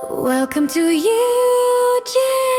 Welcome to Eugene.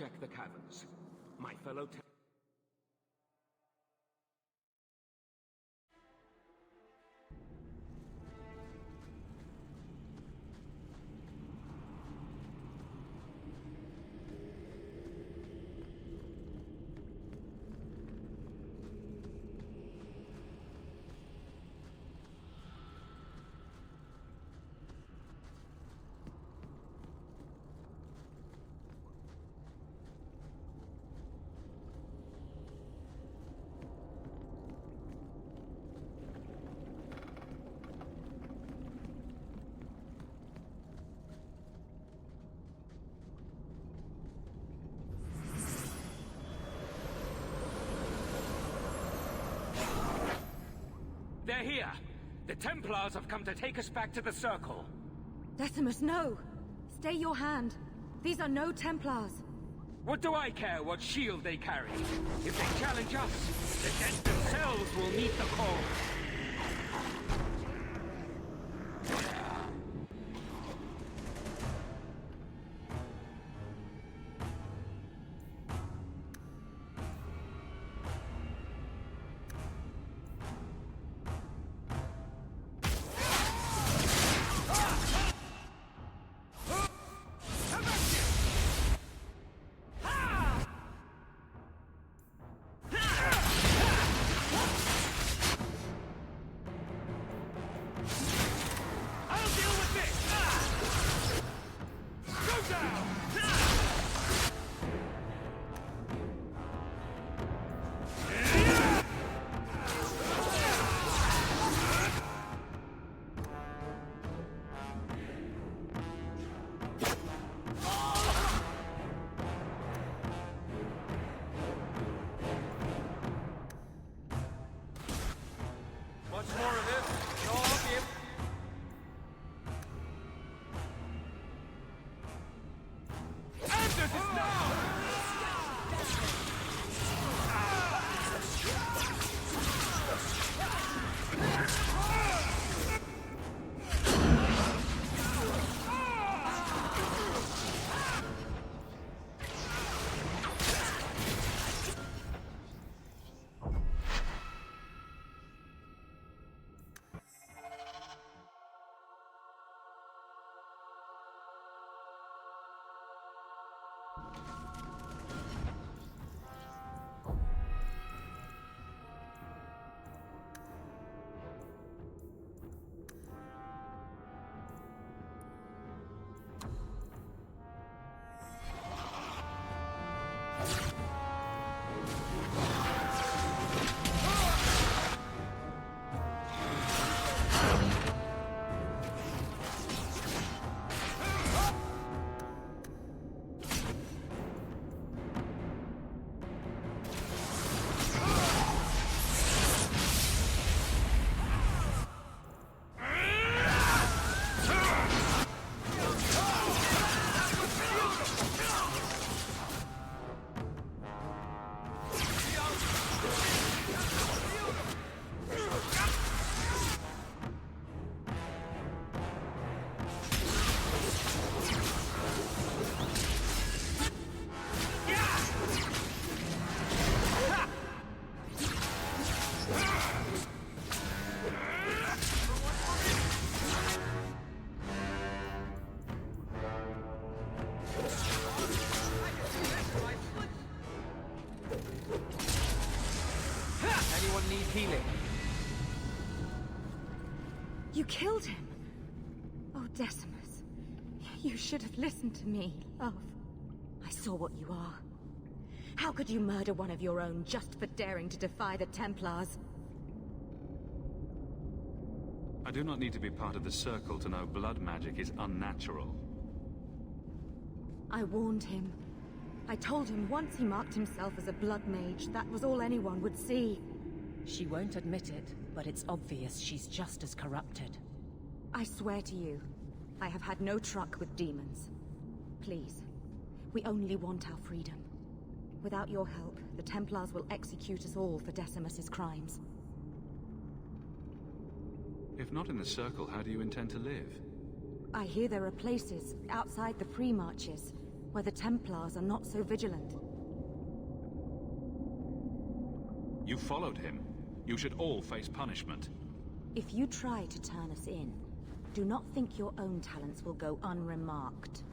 Check the caverns. My fellow They're here! The Templars have come to take us back to the Circle. Decimus, no! Stay your hand. These are no Templars. What do I care what shield they carry? If they challenge us, the dead themselves will meet the call. healing. You killed him. Oh, Decimus. You should have listened to me, love. I saw what you are. How could you murder one of your own just for daring to defy the Templars? I do not need to be part of the Circle to know blood magic is unnatural. I warned him. I told him once he marked himself as a blood mage, that was all anyone would see. She won't admit it, but it's obvious she's just as corrupted. I swear to you, I have had no truck with demons. Please, we only want our freedom. Without your help, the Templars will execute us all for Decimus's crimes. If not in the Circle, how do you intend to live? I hear there are places outside the pre-marches where the Templars are not so vigilant. You followed him. You should all face punishment. If you try to turn us in, do not think your own talents will go unremarked.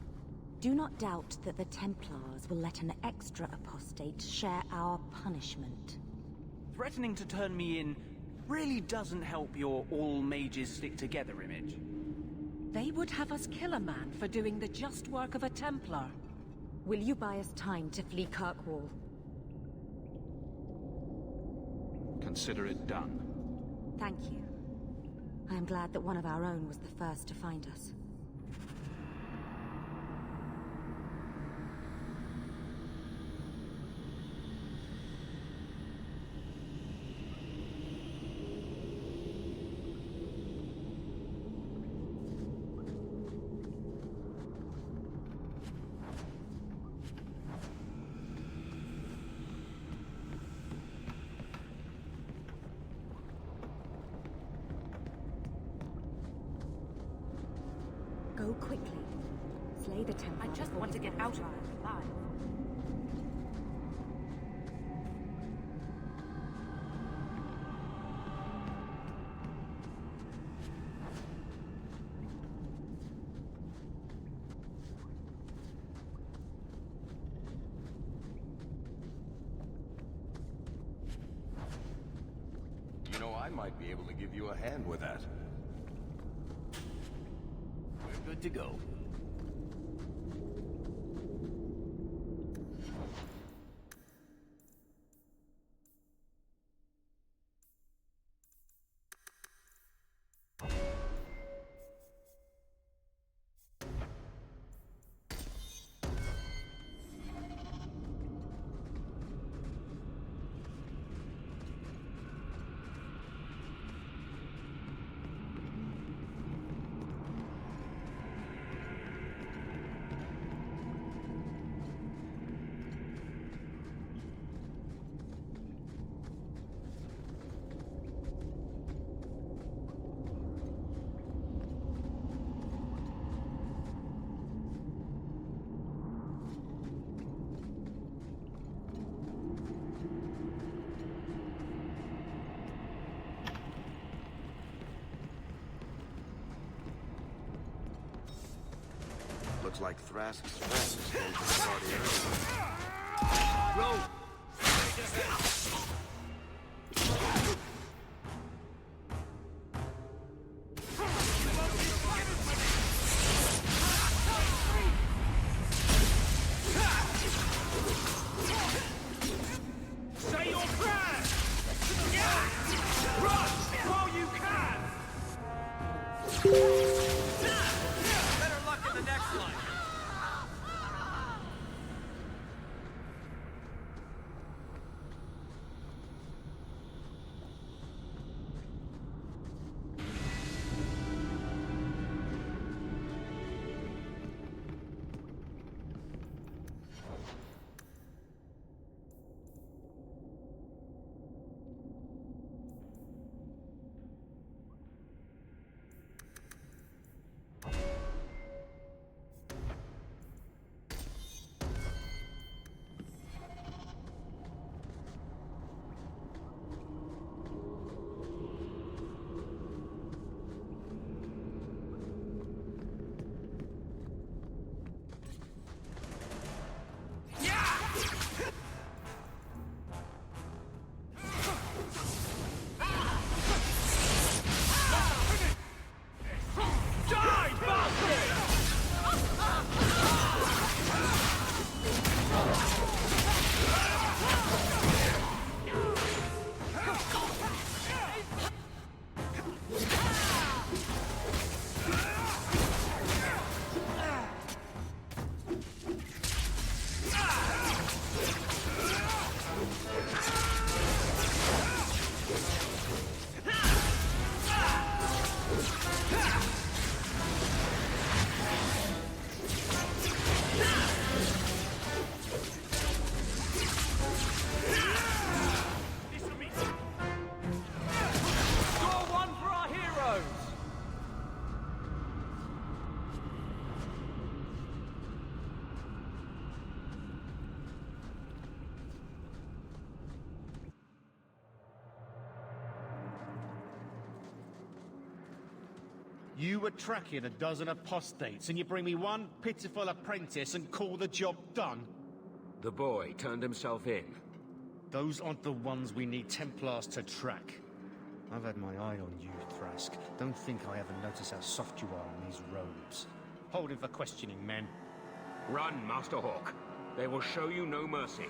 Do not doubt that the Templars will let an extra apostate share our punishment. Threatening to turn me in really doesn't help your all mages stick together image. They would have us kill a man for doing the just work of a Templar. Will you buy us time to flee Kirkwall? Consider it done. Thank you. I am glad that one of our own was the first to find us. Go quickly. Slay the Templar. I just want to get out of here alive. You know, I might be able to give you a hand with that. We're good to go. Looks like Thrask's friends came to the party early. Roll! Say your prayers! Run while you can! Better luck in the next one! Score one for our heroes! You were tracking a dozen apostates, and you bring me one pitiful apprentice and call the job done? The boy turned himself in. Those aren't the ones we need Templars to track. I've had my eye on you, Thrask. Don't think I haven't noticed how soft you are in these robes. Hold him for questioning, men. Run, Master Hawk. They will show you no mercy.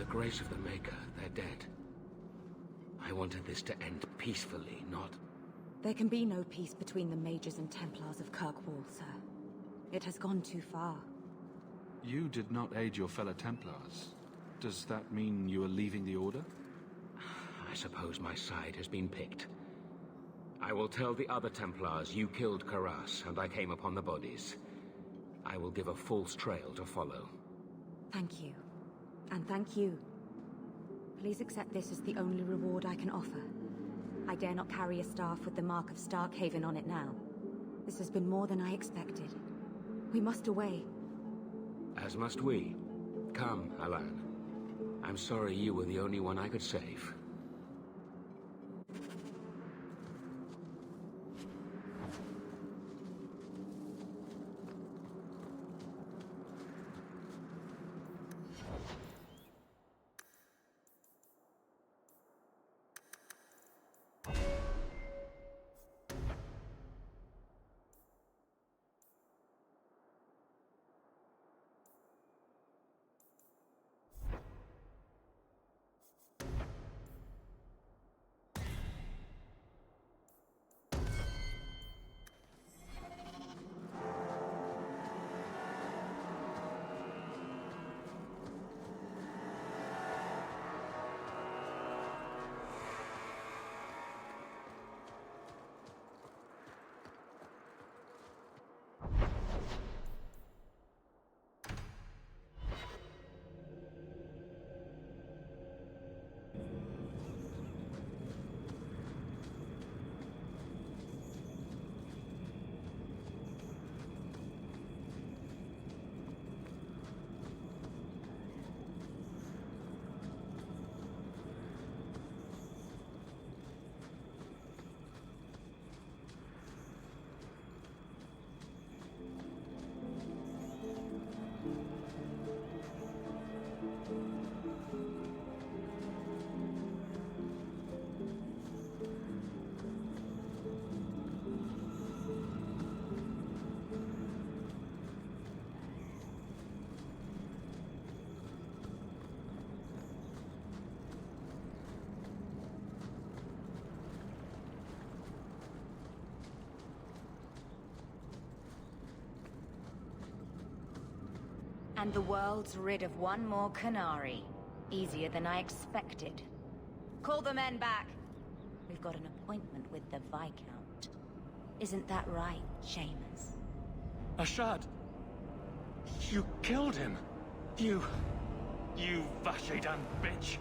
Grace of the Maker, they're dead. I wanted this to end peacefully, not... There can be no peace between the Mages and Templars of Kirkwall, sir. It has gone too far. You did not aid your fellow Templars. Does that mean you are leaving the Order? I suppose my side has been picked. I will tell the other Templars you killed Karas, and I came upon the bodies. I will give a false trail to follow. Thank you. And thank you. Please accept this as the only reward I can offer. I dare not carry a staff with the mark of Starkhaven on it now. This has been more than I expected. We must away. As must we. Come, Alan. I'm sorry you were the only one I could save. And the world's rid of one more Canary. Easier than I expected. Call the men back. We've got an appointment with the Viscount. Isn't that right, Seamus? Ashad! You killed him! You Vashedan bitch!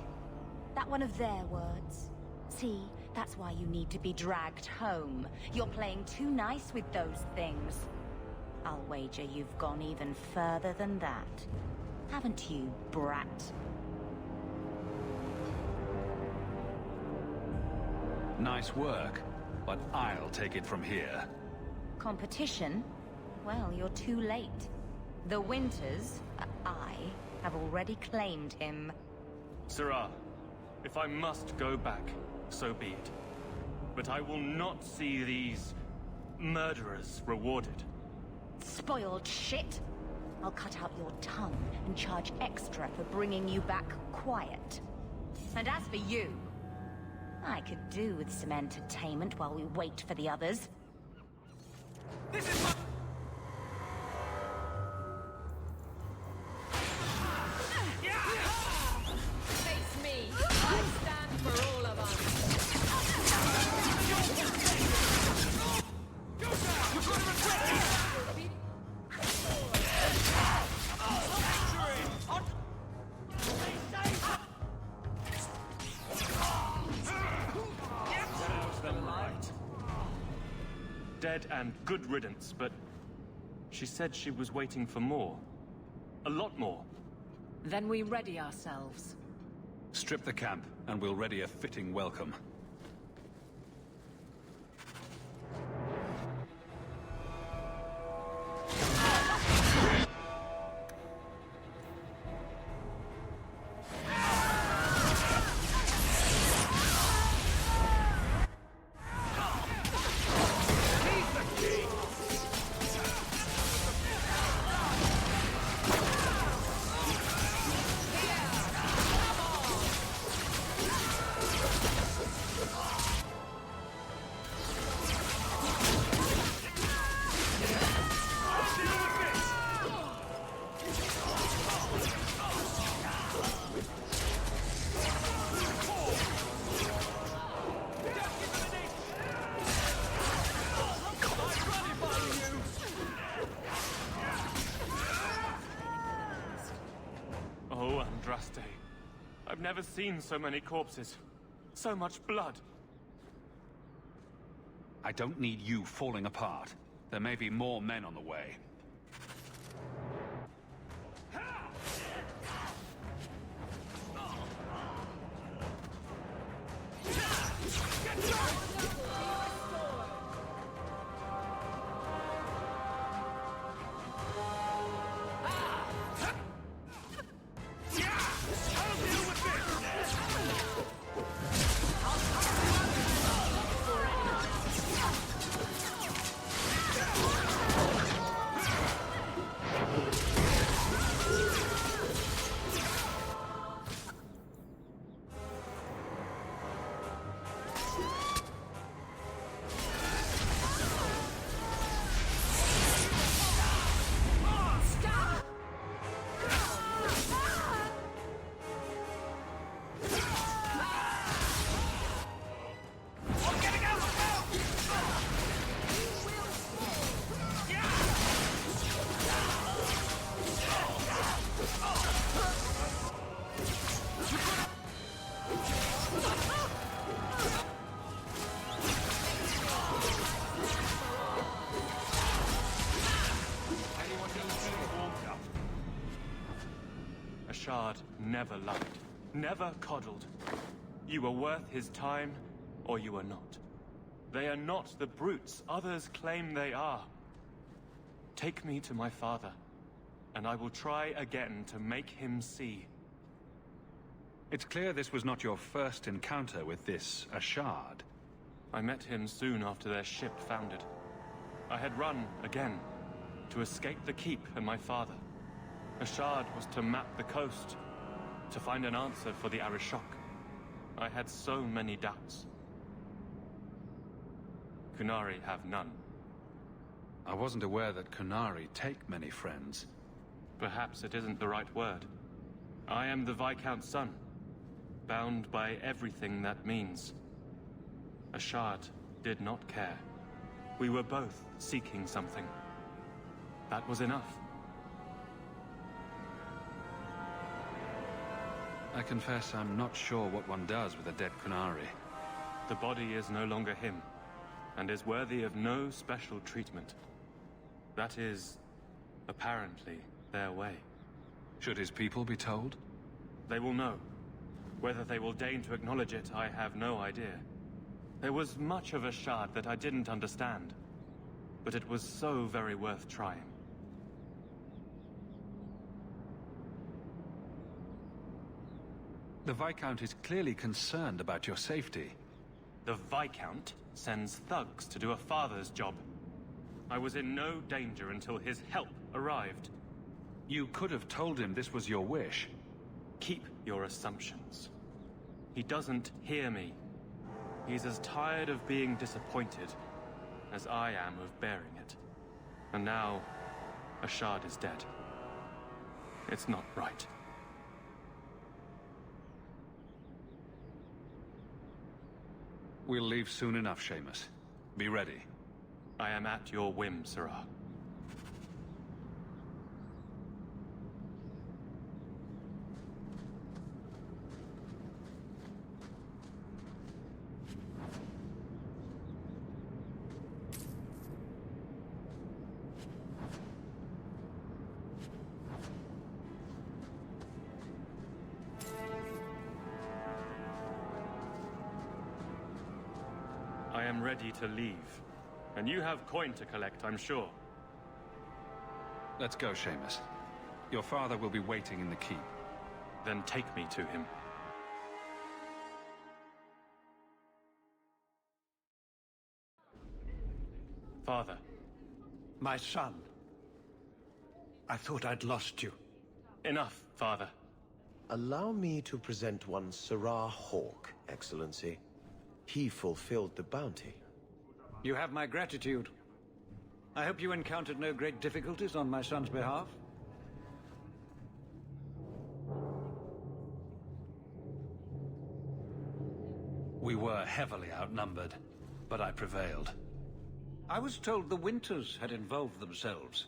That one of their words. See, that's why you need to be dragged home. You're playing too nice with those things. I'll wager you've gone even further than that. Haven't you, brat? Nice work, but I'll take it from here. Competition? Well, you're too late. The Winters, I, have already claimed him. Sirrah, if I must go back, so be it. But I will not see these murderers rewarded. Spoiled shit! I'll cut out your tongue and charge extra for bringing you back quiet. And as for you, I could do with some entertainment while we wait for the others. This is my... Face me! I stand for all of us! Dead and good riddance, but she said she was waiting for more. A lot more. Then we ready ourselves. Strip the camp, and we'll ready a fitting welcome. Oh, Andraste. I've never seen so many corpses. So much blood. I don't need you falling apart. There may be more men on the way. Ashad never lied, never coddled. You were worth his time, or you are not. They are not the brutes others claim they are. Take me to my father, and I will try again to make him see. It's clear this was not your first encounter with this Ashad. I met him soon after their ship foundered. I had run again, to escape the keep and my father. Ashad was to map the coast, to find an answer for the Arishok. I had so many doubts. Kunari have none. I wasn't aware that Kunari take many friends. Perhaps it isn't the right word. I am the Viscount's son, bound by everything that means. A shard did not care. We were both seeking something. That was enough. I confess I'm not sure what one does with a dead Kunari. The body is no longer him, and is worthy of no special treatment. That is, apparently, their way. Should his people be told? They will know. Whether they will deign to acknowledge it, I have no idea. There was much of a shard that I didn't understand, but it was so very worth trying. The Viscount is clearly concerned about your safety. The Viscount sends thugs to do a father's job. I was in no danger until his help arrived. You could have told him this was your wish. Keep your assumptions. He doesn't hear me. He's as tired of being disappointed as I am of bearing it. And now, a shard is dead. It's not right. We'll leave soon enough, Seamus. Be ready. I am at your whim, Sirrah. I am ready to leave. And you have coin to collect, I'm sure. Let's go, Seamus. Your father will be waiting in the keep. Then take me to him. Father. My son. I thought I'd lost you. Enough, Father. Allow me to present one Sirrah Hawk, Excellency. He fulfilled the bounty. You have my gratitude. I hope you encountered no great difficulties on my son's behalf. We were heavily outnumbered, but I prevailed. I was told the Winters had involved themselves.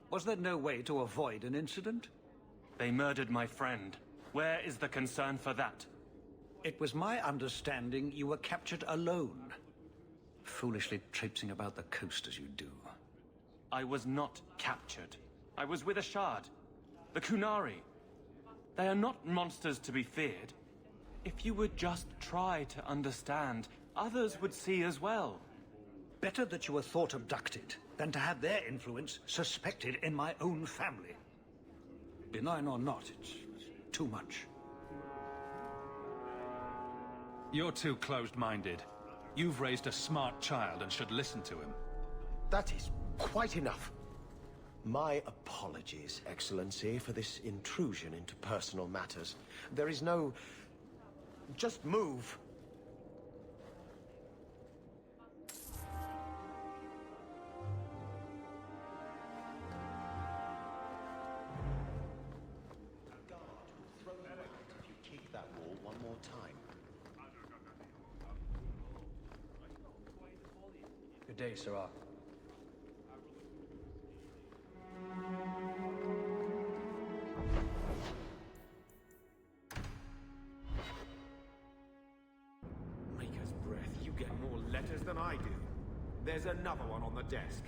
Was there no way to avoid an incident? They murdered my friend. Where is the concern for that? It was my understanding you were captured alone. Foolishly traipsing about the coast as you do. I was not captured. I was with a shard. The Kunari. They are not monsters to be feared. If you would just try to understand, others would see as well. Better that you were thought abducted than to have their influence suspected in my own family. Benign or not, it's too much. You're too closed-minded. You've raised a smart child and should listen to him. That is quite enough. My apologies, Excellency, for this intrusion into personal matters. There is no... Just move. A guard will throw you out if you kick that wall one more time. Good day, Sirrah. Maker's breath, you get more letters than I do. There's another one on the desk.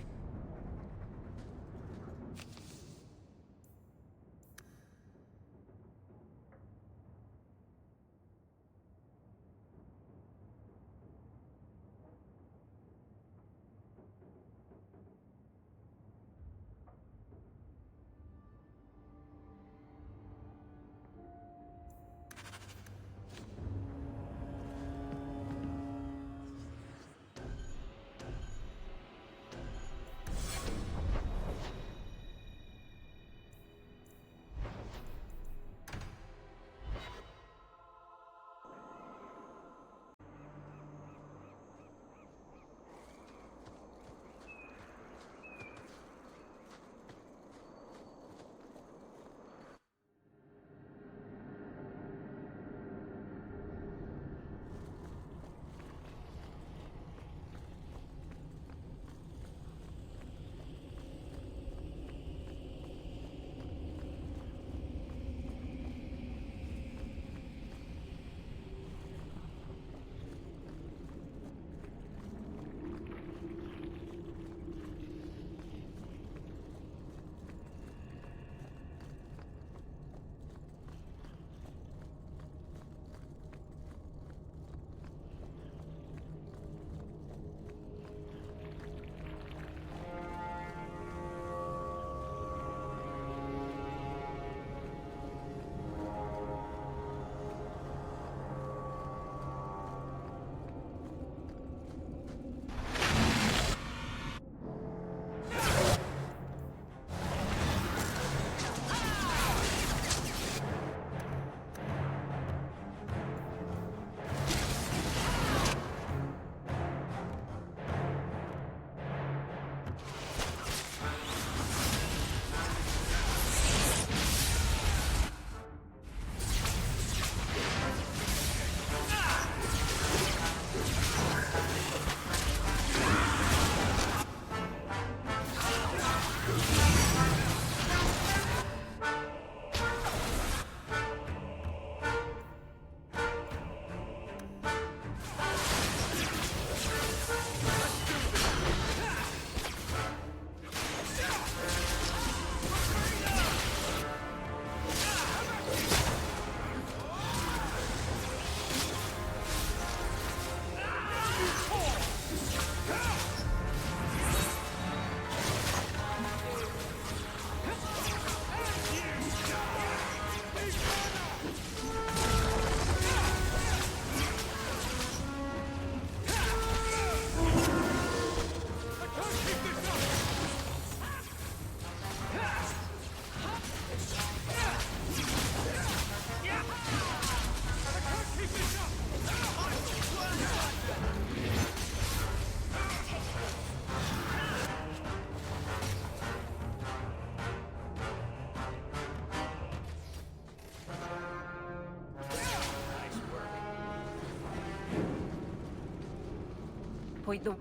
point the...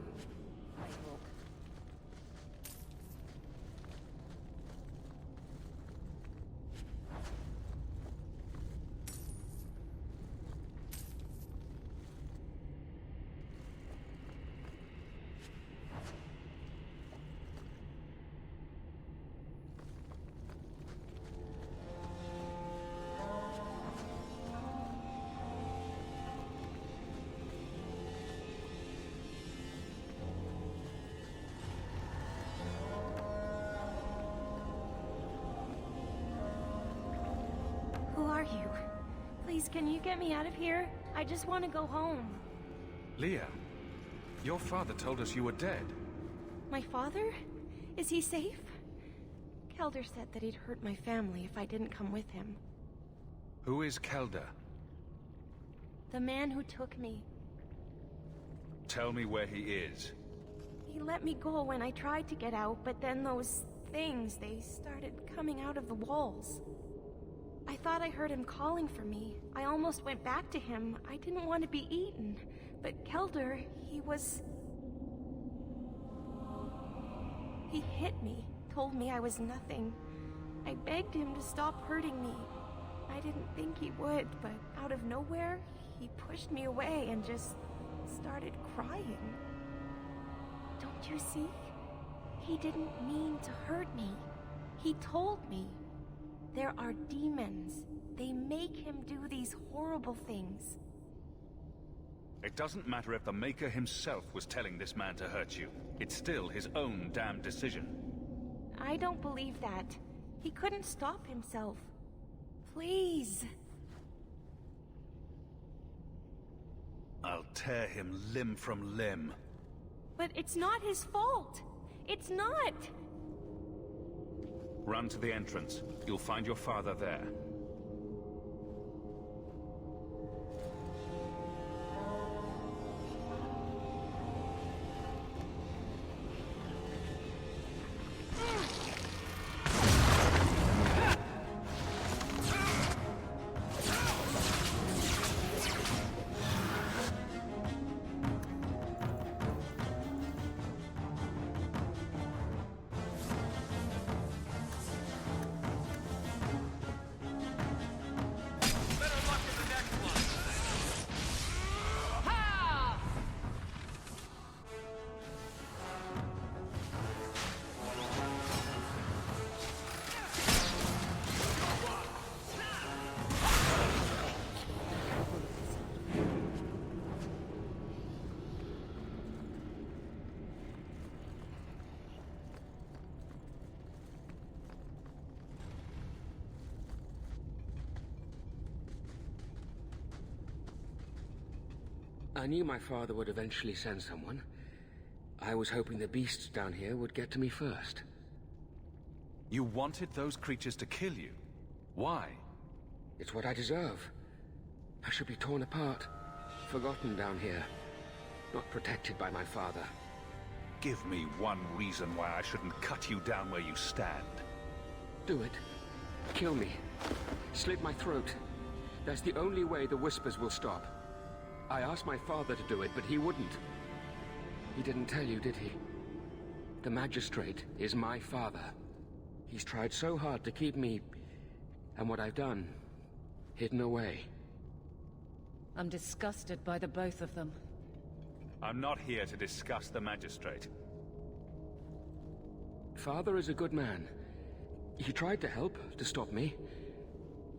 Who are you? Please, can you get me out of here? I just want to go home. Leah, your father told us you were dead. My father? Is he safe? Kelder said that he'd hurt my family if I didn't come with him. Who is Kelder? The man who took me. Tell me where he is. He let me go when I tried to get out, but then those things, they started coming out of the walls. I thought I heard him calling for me. I almost went back to him. I didn't want to be eaten. But Kelder, He hit me, told me I was nothing. I begged him to stop hurting me. I didn't think he would, but out of nowhere, he pushed me away and just started crying. Don't you see? He didn't mean to hurt me. He told me. There are demons. They make him do these horrible things. It doesn't matter if the Maker himself was telling this man to hurt you. It's still his own damn decision. I don't believe that. He couldn't stop himself. Please. I'll tear him limb from limb. But it's not his fault. It's not. Run to the entrance. You'll find your father there. I knew my father would eventually send someone. I was hoping the beasts down here would get to me first. You wanted those creatures to kill you? Why? It's what I deserve. I should be torn apart, forgotten down here, not protected by my father. Give me one reason why I shouldn't cut you down where you stand. Do it. Kill me. Slit my throat. That's the only way the whispers will stop. I asked my father to do it, but he wouldn't. He didn't tell you, did he? The magistrate is my father. He's tried so hard to keep me, and what I've done, hidden away. I'm disgusted by the both of them. I'm not here to discuss the magistrate. Father is a good man. He tried to help, to stop me.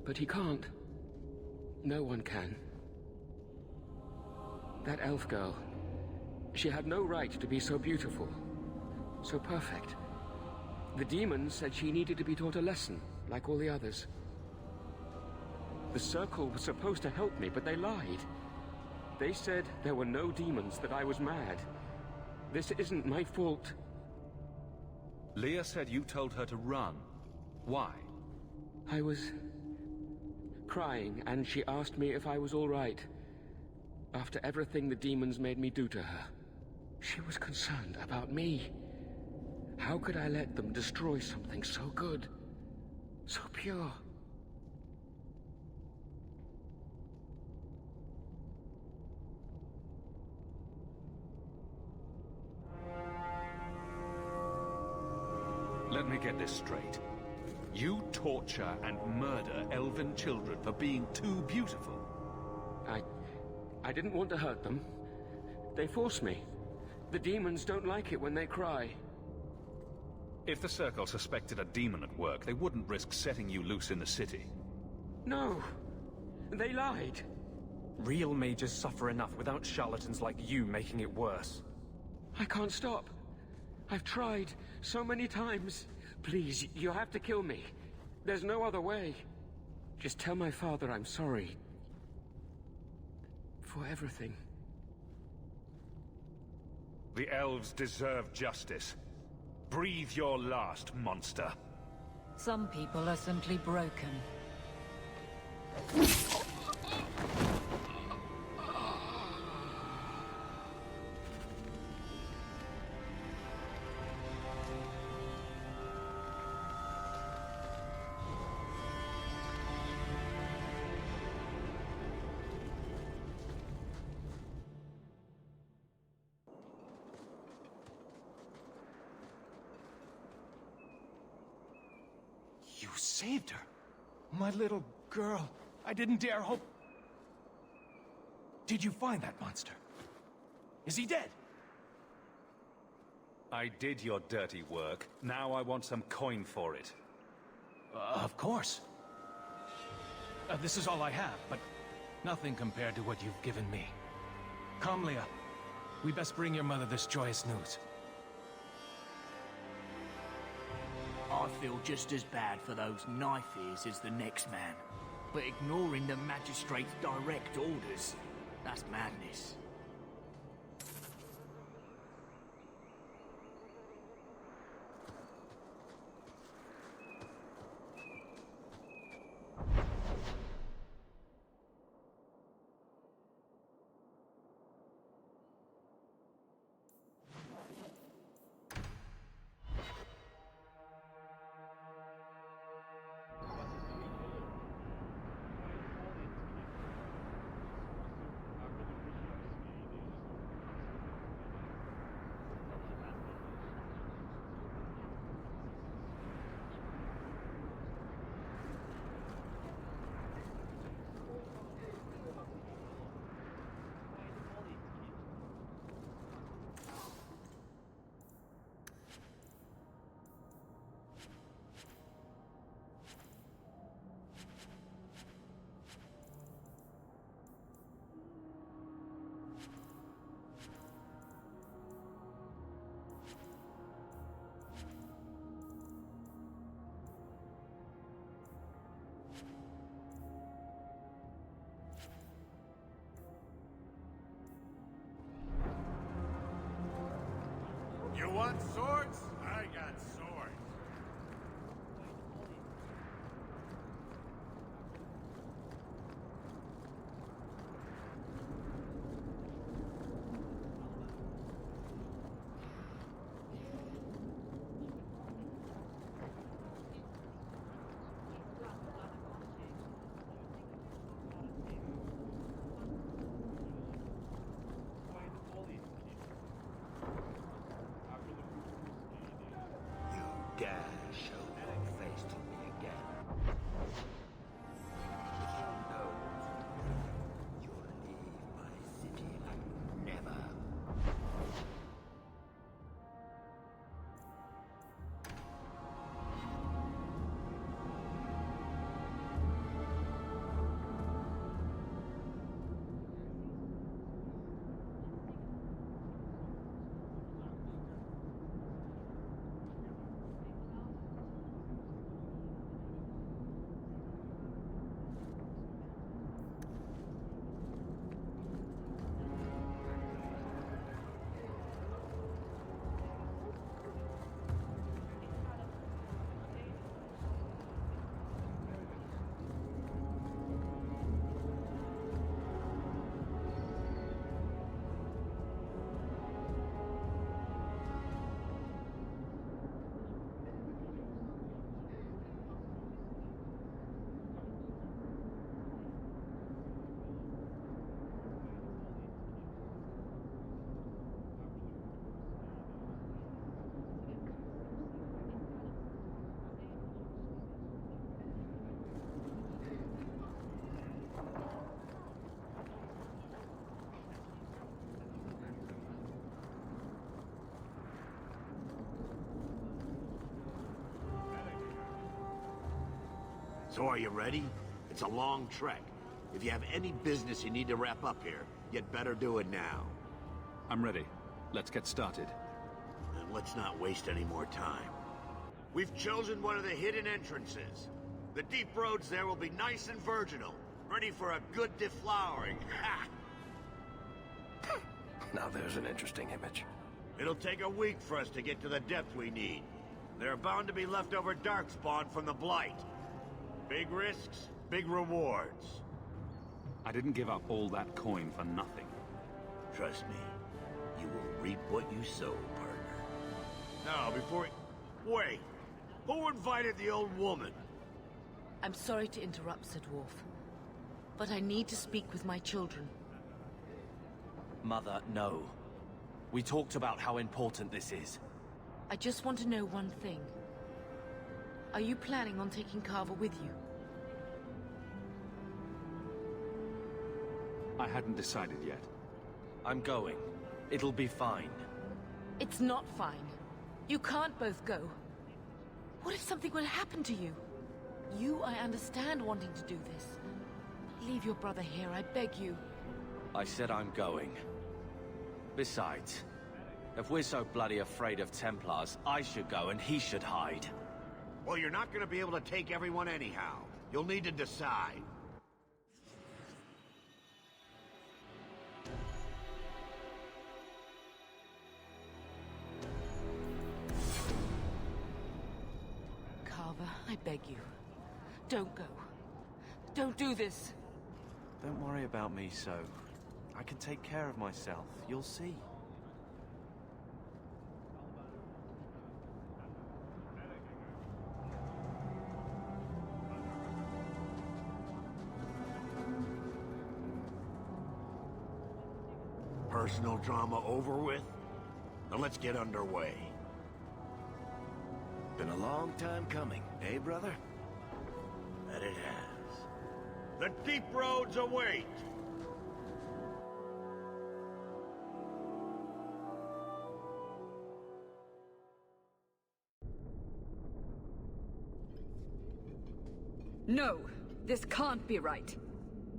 But he can't. No one can. That elf girl, she had no right to be so beautiful, so perfect. The demons said she needed to be taught a lesson, like all the others. The Circle was supposed to help me, but they lied. They said there were no demons, that I was mad. This isn't my fault. Leah said you told her to run. Why? I was crying, and she asked me if I was all right. After everything the demons made me do to her, she was concerned about me. How could I let them destroy something so good, so pure? me get this straight. You torture and murder elven children for being too beautiful. I didn't want to hurt them. They forced me. The demons don't like it when they cry. If the Circle suspected a demon at work, they wouldn't risk setting you loose in the city. No. They lied. Real mages suffer enough without charlatans like you making it worse. I can't stop. I've tried so many times. Please, you have to kill me. There's no other way. Just tell my father I'm sorry. For everything. The elves deserve justice. Breathe your last, monster. Some people are simply broken. You saved her. My little girl. I didn't dare hope... Did you find that monster? Is he dead? I did your dirty work. Now I want some coin for it. Of course. This is all I have, but nothing compared to what you've given me. Come, Leah. We best bring your mother this joyous news. I feel just as bad for those knife ears as the next man. But ignoring the magistrate's direct orders, that's madness. You want swords? I got swords. So are you ready? It's a long trek. If you have any business you need to wrap up here, you'd better do it now. I'm ready. Let's get started. And let's not waste any more time. We've chosen one of the hidden entrances. The deep roads there will be nice and virginal, ready for a good deflowering. Ha! Now there's an interesting image. It'll take a week for us to get to the depth we need. There are bound to be leftover darkspawn from the Blight. Big risks, big rewards. I didn't give up all that coin for nothing. Trust me, you will reap what you sow, partner. Now, before... Wait! Who invited the old woman? I'm sorry to interrupt, Sir Dwarf, but I need to speak with my children. Mother, no. We talked about how important this is. I just want to know one thing. Are you planning on taking Carver with you? I hadn't decided yet. I'm going. It'll be fine. It's not fine. You can't both go. What if something will happen to you? You, I understand wanting to do this. Leave your brother here, I beg you. I said I'm going. Besides, if we're so bloody afraid of Templars, I should go and he should hide. Well, you're not gonna be able to take everyone anyhow. You'll need to decide. Carver, I beg you. Don't go. Don't do this. Don't worry about me, so. I can take care of myself. You'll see. Personal drama over with? Now let's get underway. Been a long time coming, eh, brother? That it has. The deep roads await! No, this can't be right.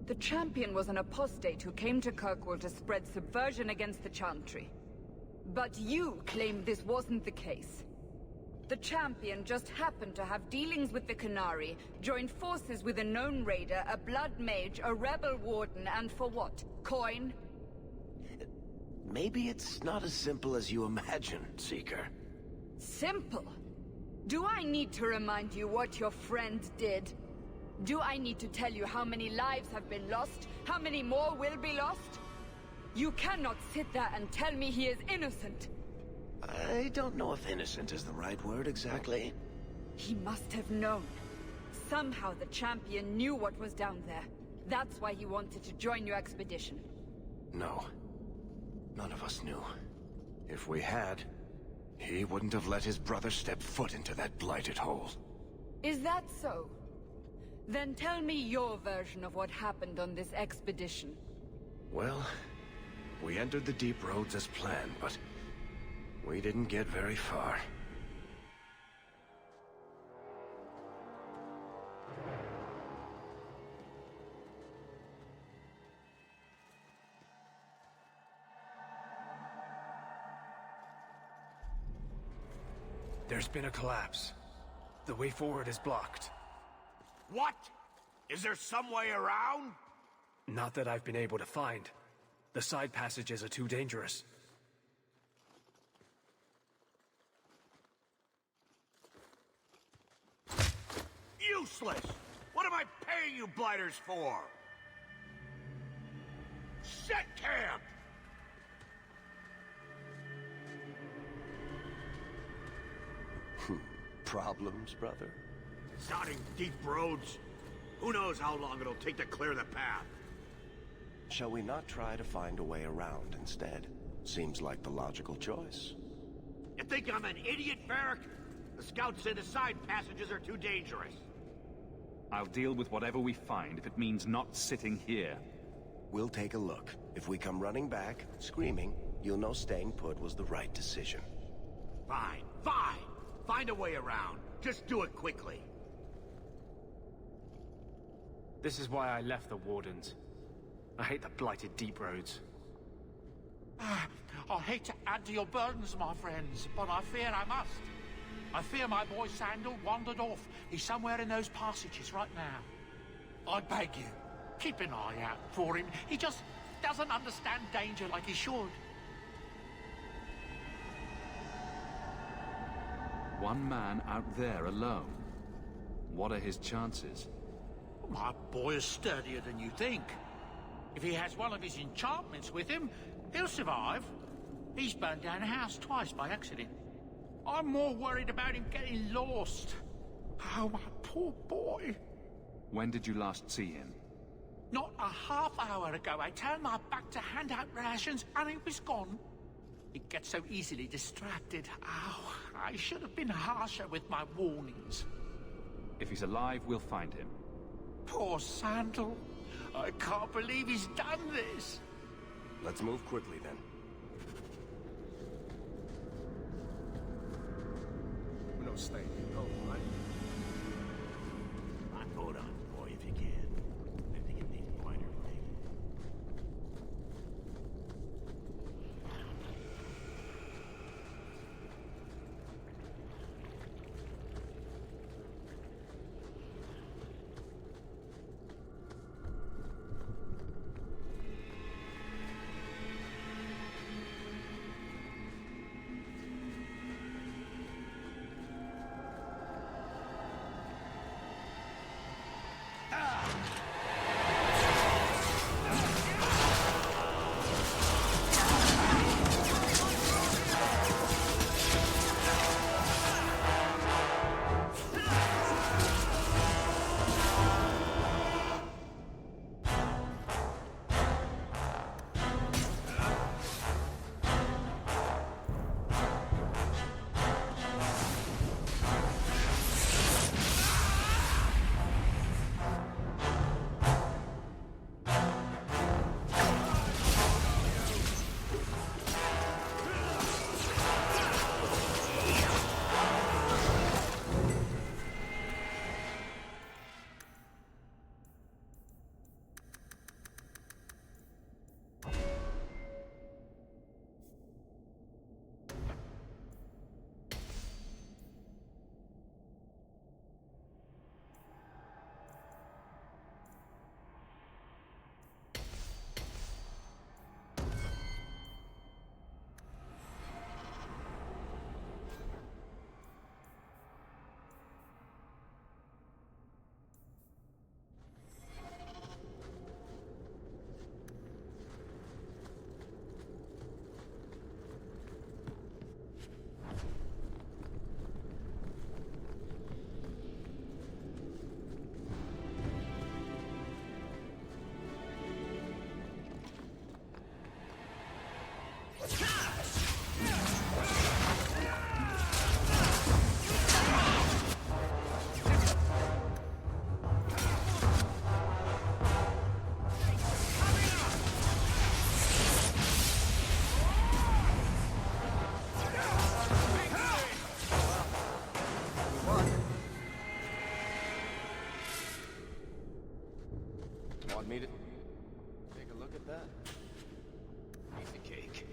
The champion was an apostate who came to Kirkwall to spread subversion against the Chantry. But you claim this wasn't the case. The champion just happened to have dealings with the Canary, joined forces with a known raider, a blood mage, a rebel warden, and for what? Coin? Maybe it's not as simple as you imagine, Seeker. Simple? Do I need to remind you what your friend did? Do I need to tell you how many lives have been lost? How many more will be lost? You cannot sit there and tell me he is innocent. I don't know if innocent is the right word exactly. He must have known. Somehow the champion knew what was down there. That's why he wanted to join your expedition. No. None of us knew. If we had, he wouldn't have let his brother step foot into that blighted hole. Is that so? Then tell me your version of what happened on this expedition. Well, we entered the deep roads as planned, but we didn't get very far. There's been a collapse. The way forward is blocked. What? Is there some way around? Not that I've been able to find. The side passages are too dangerous. Useless! What am I paying you blighters for? Set camp! Problems, brother? Sounding deep roads. Who knows how long it'll take to clear the path? Shall we not try to find a way around instead? Seems like the logical choice. You think I'm an idiot, Varric? The scouts say the side passages are too dangerous. I'll deal with whatever we find if it means not sitting here. We'll take a look. If we come running back, screaming, you'll know staying put was the right decision. Fine, fine! Find a way around. Just do it quickly. This is why I left the Wardens. I hate the blighted deep roads. I hate to add to your burdens, my friends, but I fear I must. I fear my boy Sandal wandered off. He's somewhere in those passages right now. I beg you, keep an eye out for him. He just doesn't understand danger like he should. One man out there alone. What are his chances? My boy is sturdier than you think. If he has one of his enchantments with him, he'll survive. He's burned down a house twice by accident. I'm more worried about him getting lost. Oh, my poor boy. When did you last see him? Not a half hour ago, I turned my back to hand out rations, and he was gone. He gets so easily distracted. Oh, I should have been harsher with my warnings. If he's alive, we'll find him. Poor Sandal. I can't believe he's done this. Let's move quickly, then. We're not staying here long, right? Hold on, boy, if you can. I think it needs wider leg. Want me to take a look at that? Piece of cake.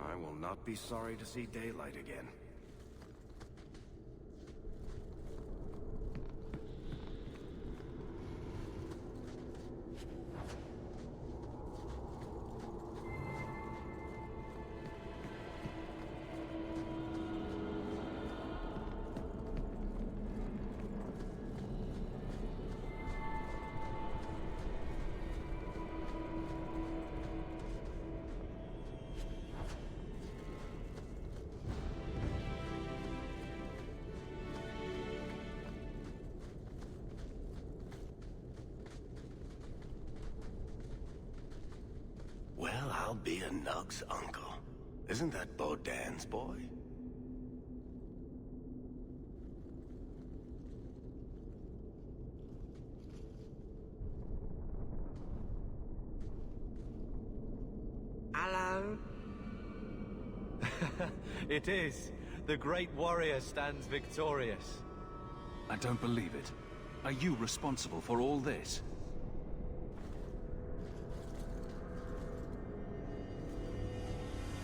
I will not be sorry to see daylight again. Well, I'll be a Nug's uncle. Isn't that Bodan's boy? Hello? It is. The great warrior stands victorious. I don't believe it. Are you responsible for all this?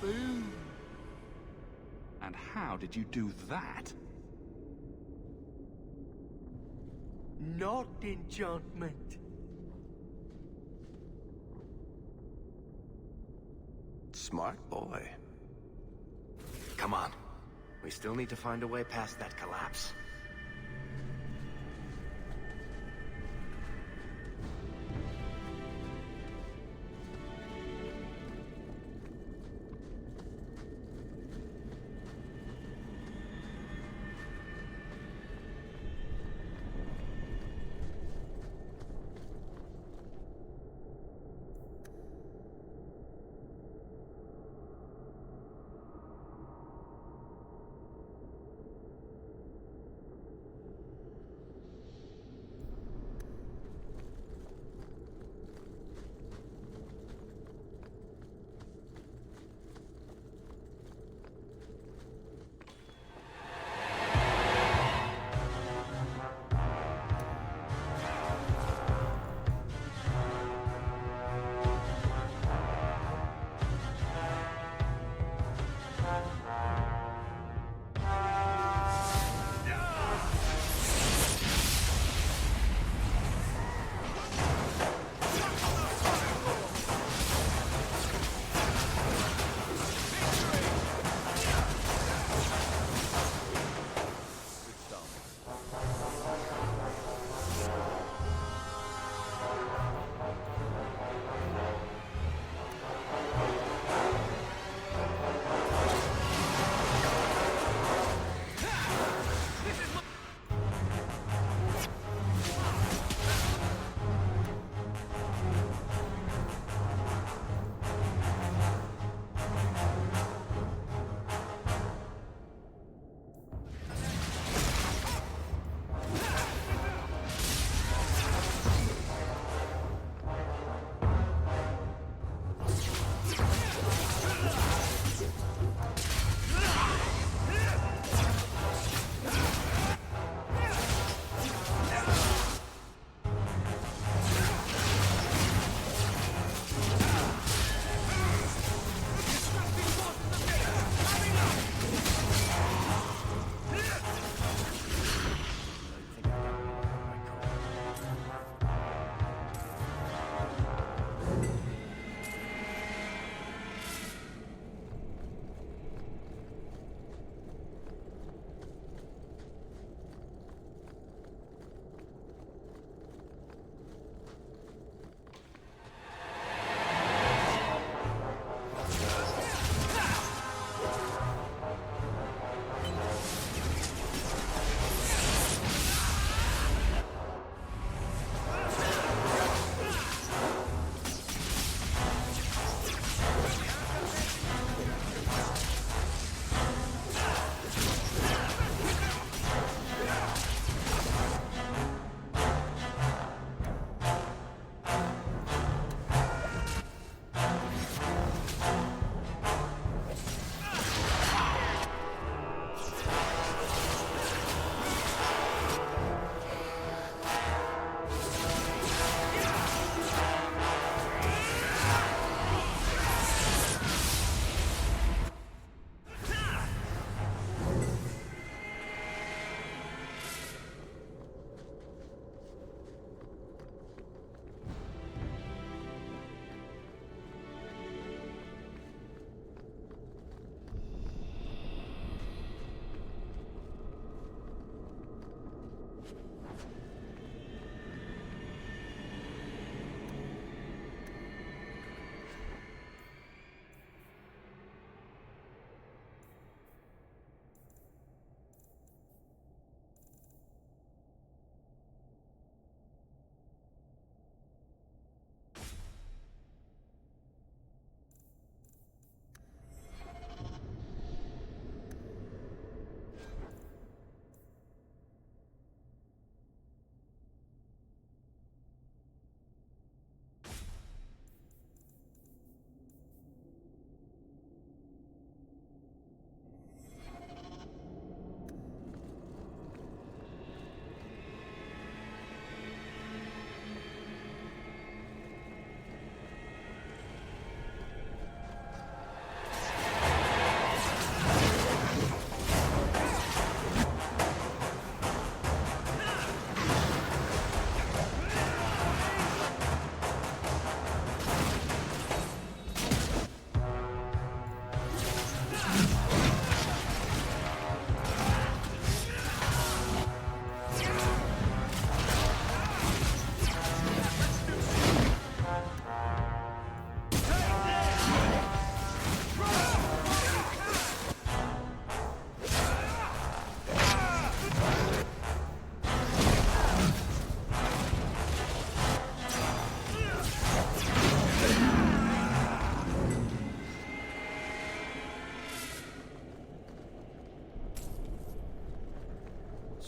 Boom. And how did you do that? Not enchantment. Smart boy. Come on. We still need to find a way past that collapse.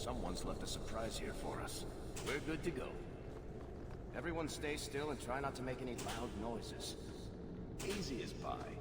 Someone's left a surprise here for us. We're good to go. Everyone stay still and try not to make any loud noises. Easy as pie.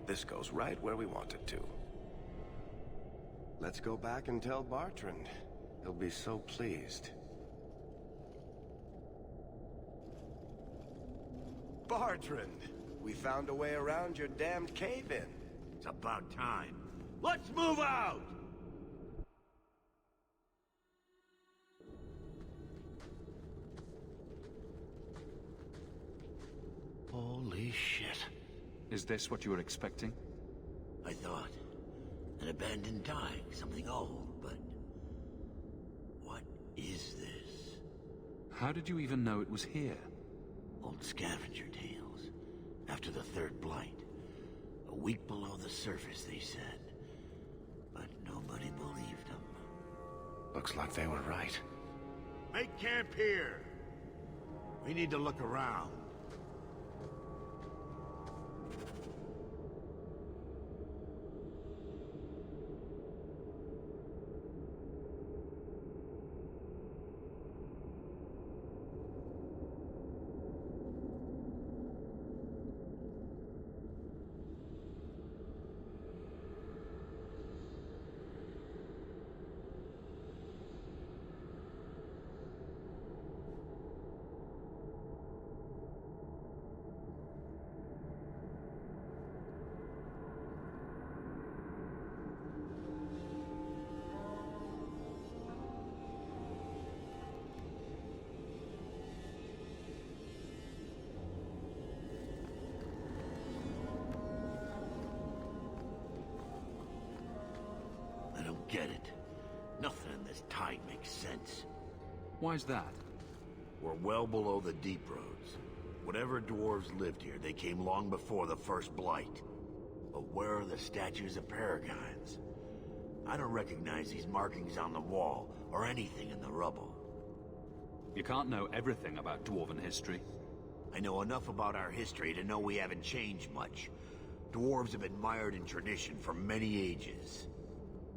This goes right where we want it to. Let's go back and tell Bartrand. He'll be so pleased. Bartrand, we found a way around your damned cave-in. It's about time. Let's move out! Holy shit. Is this what you were expecting? I thought. An abandoned dike, something old, but... what is this? How did you even know it was here? Old scavenger tales. After the third blight. A week below the surface, they said. But nobody believed them. Looks like they were right. Make camp here! We need to look around. Get it. Nothing in this tide makes sense. Why's that? We're well below the deep roads. Whatever dwarves lived here, they came long before the first blight. But where are the statues of paragons? I don't recognize these markings on the wall, or anything in the rubble. You can't know everything about dwarven history. I know enough about our history to know we haven't changed much. Dwarves have been mired in tradition for many ages.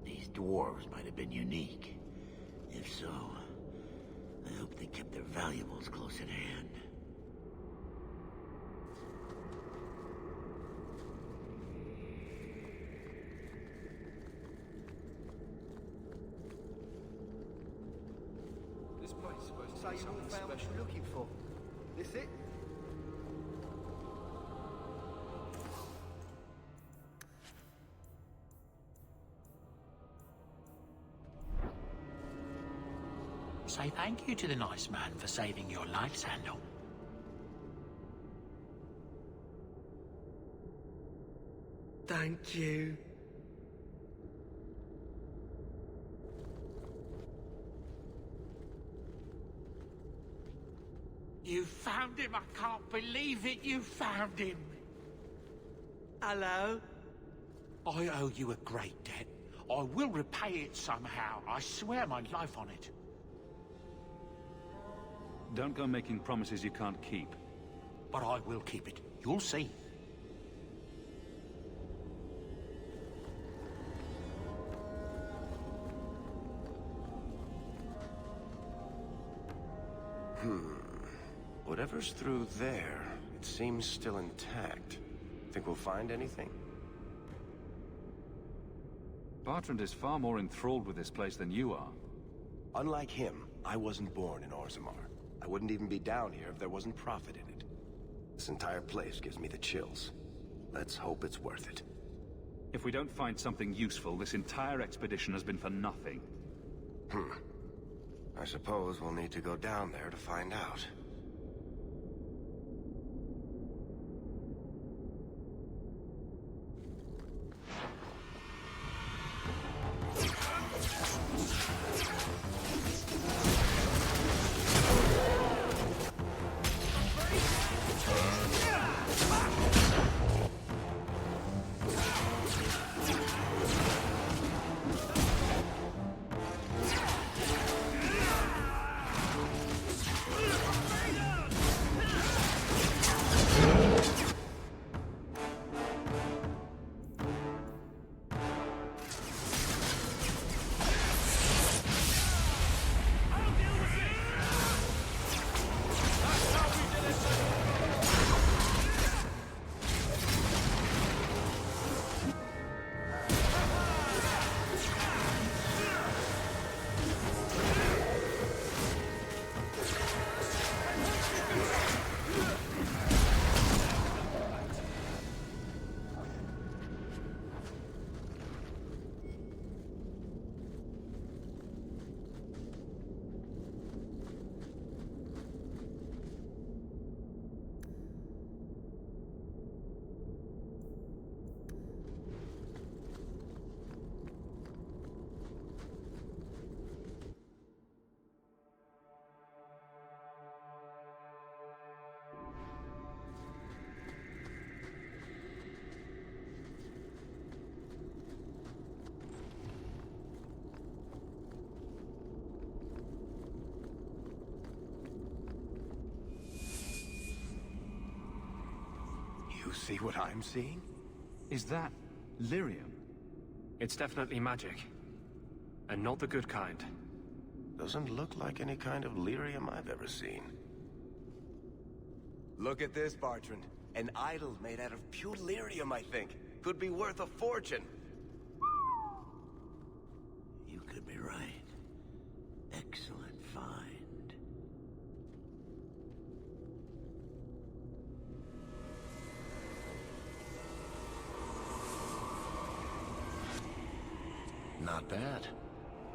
These dwarves might have been unique. If so, I hope they kept their valuables close at hand. This place is supposed to say you all found what you're looking for. This it? Say thank you to the nice man for saving your life, Sandal. Thank you. You found him! I can't believe it! You found him! Hello? I owe you a great debt. I will repay it somehow. I swear my life on it. Don't go making promises you can't keep. But I will keep it. You'll see. Whatever's through there, it seems still intact. Think we'll find anything? Bartrand is far more enthralled with this place than you are. Unlike him, I wasn't born in Orzammar. I wouldn't even be down here if there wasn't profit in it. This entire place gives me the chills. Let's hope it's worth it. If we don't find something useful, this entire expedition has been for nothing. I suppose we'll need to go down there to find out. you see what I'm seeing? Is that lyrium? It's definitely magic. And not the good kind. Doesn't look like any kind of lyrium I've ever seen. Look at this, Bartrand. An idol made out of pure lyrium, I think. Could be worth a fortune. You could be right. Excellent find. Not bad.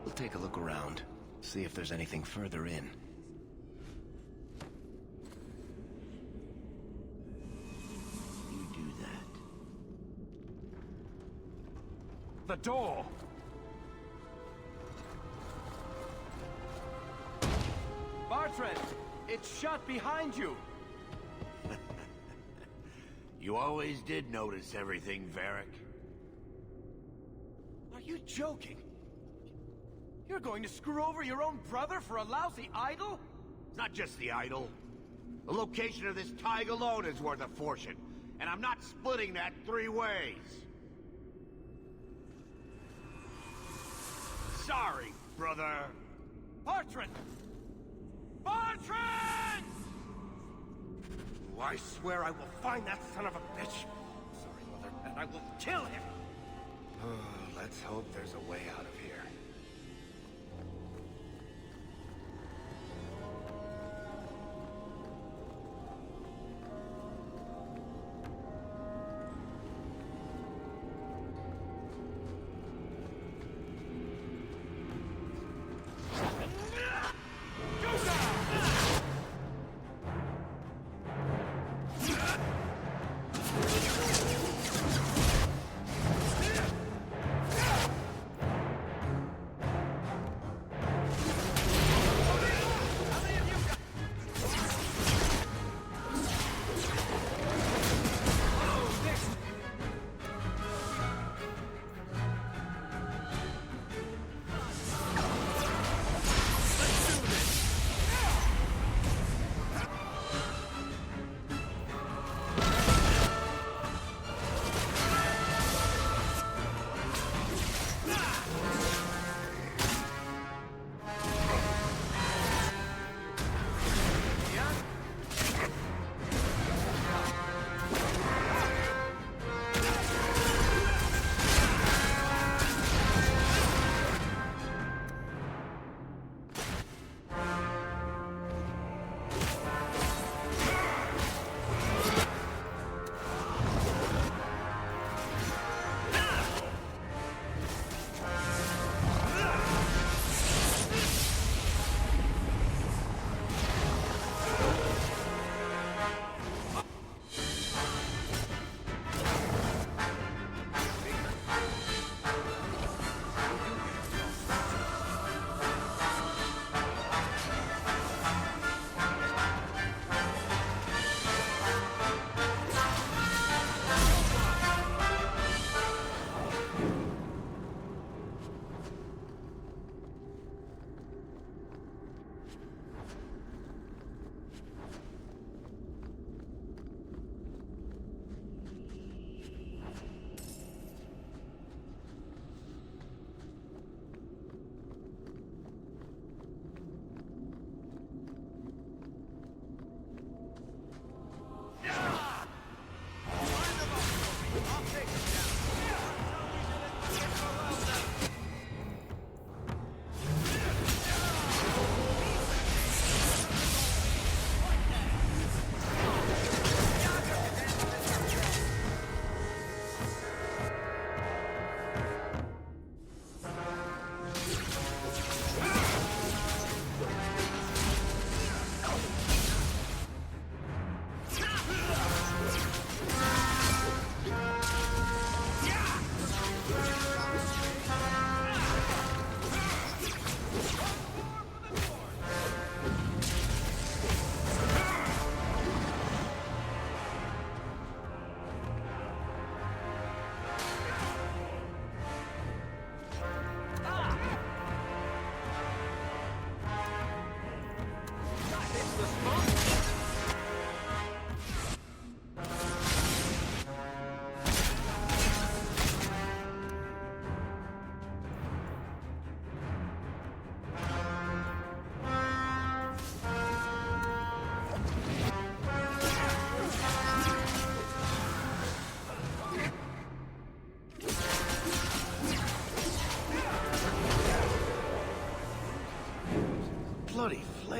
We'll take a look around. See if there's anything further in. You do that. The door! Bartrand! It's shut behind you! You always did notice everything, Varric. Are you joking? You're going to screw over your own brother for a lousy idol? It's not just the idol. The location of this tag alone is worth a fortune, and I'm not splitting that 3 ways. Sorry, brother. Bartrand! Bartrand! Oh, I swear I will find that son of a bitch. Sorry, Mother, and I will kill him. Let's hope there's a way out of here.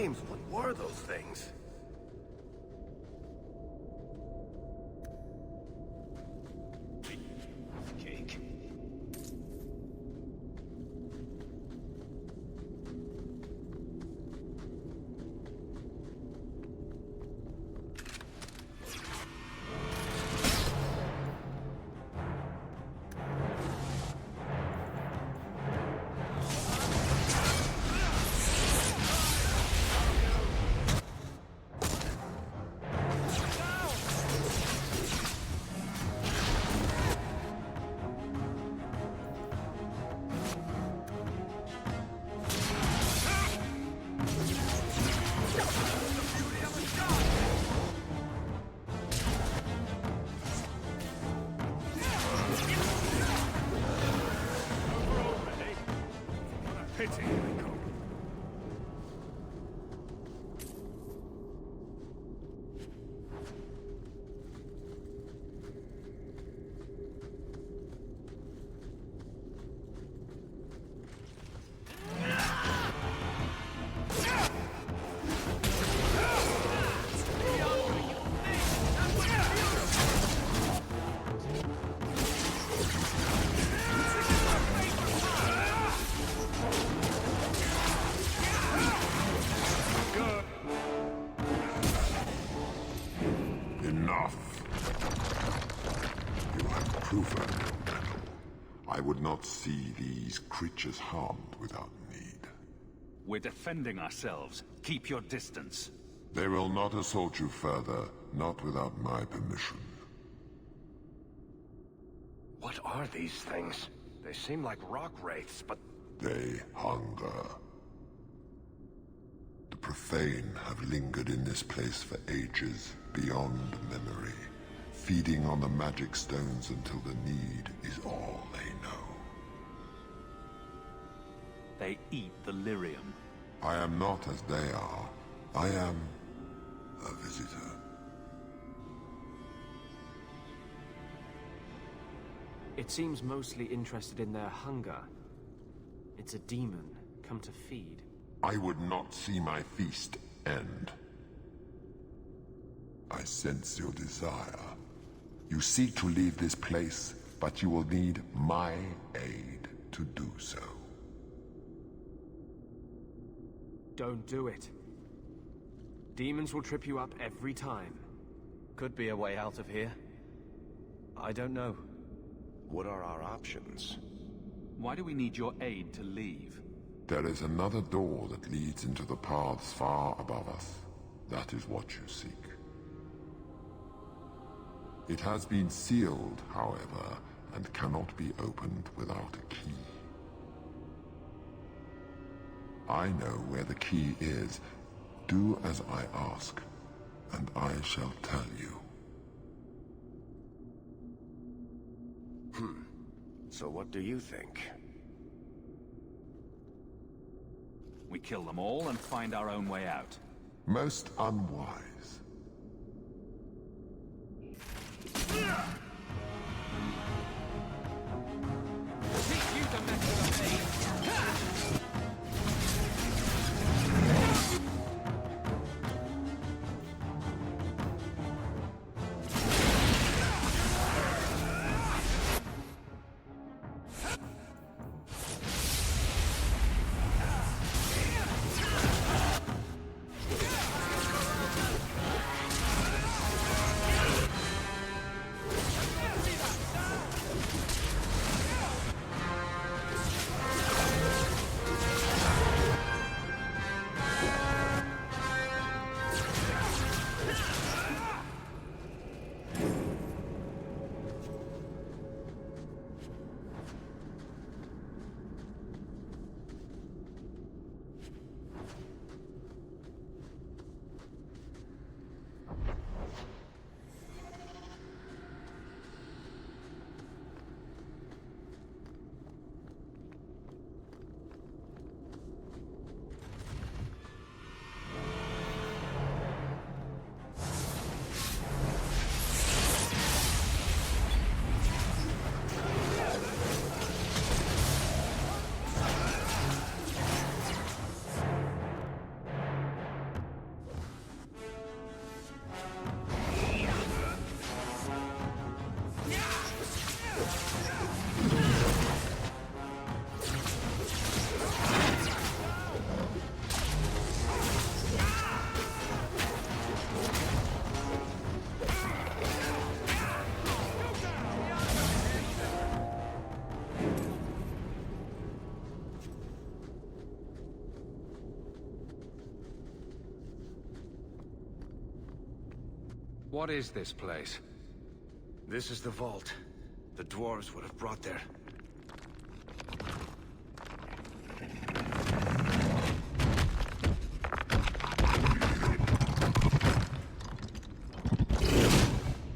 flames, what were those things? Cake. Pity. Enough. You have proven your mettle. I would not see these creatures harmed without need. We're defending ourselves. Keep your distance. They will not assault you further, not without my permission. What are these things? They seem like rock wraiths, but... They hunger. The profane have lingered in this place for ages, beyond memory, feeding on the magic stones until the need is all they know. They eat the lyrium. I am not as they are. I am a visitor. It seems mostly interested in their hunger. It's a demon, come to feed. I would not see my feast end. I sense your desire. You seek to leave this place, but you will need my aid to do so. Don't do it. Demons will trip you up every time. Could be a way out of here. I don't know. What are our options? Why do we need your aid to leave? There is another door that leads into the paths far above us. That is what you seek. It has been sealed, however, and cannot be opened without a key. I know where the key is. Do as I ask, and I shall tell you. So what do you think? We kill them all and find our own way out. Most unwise. What is this place? This is the vault. The dwarves would have brought their...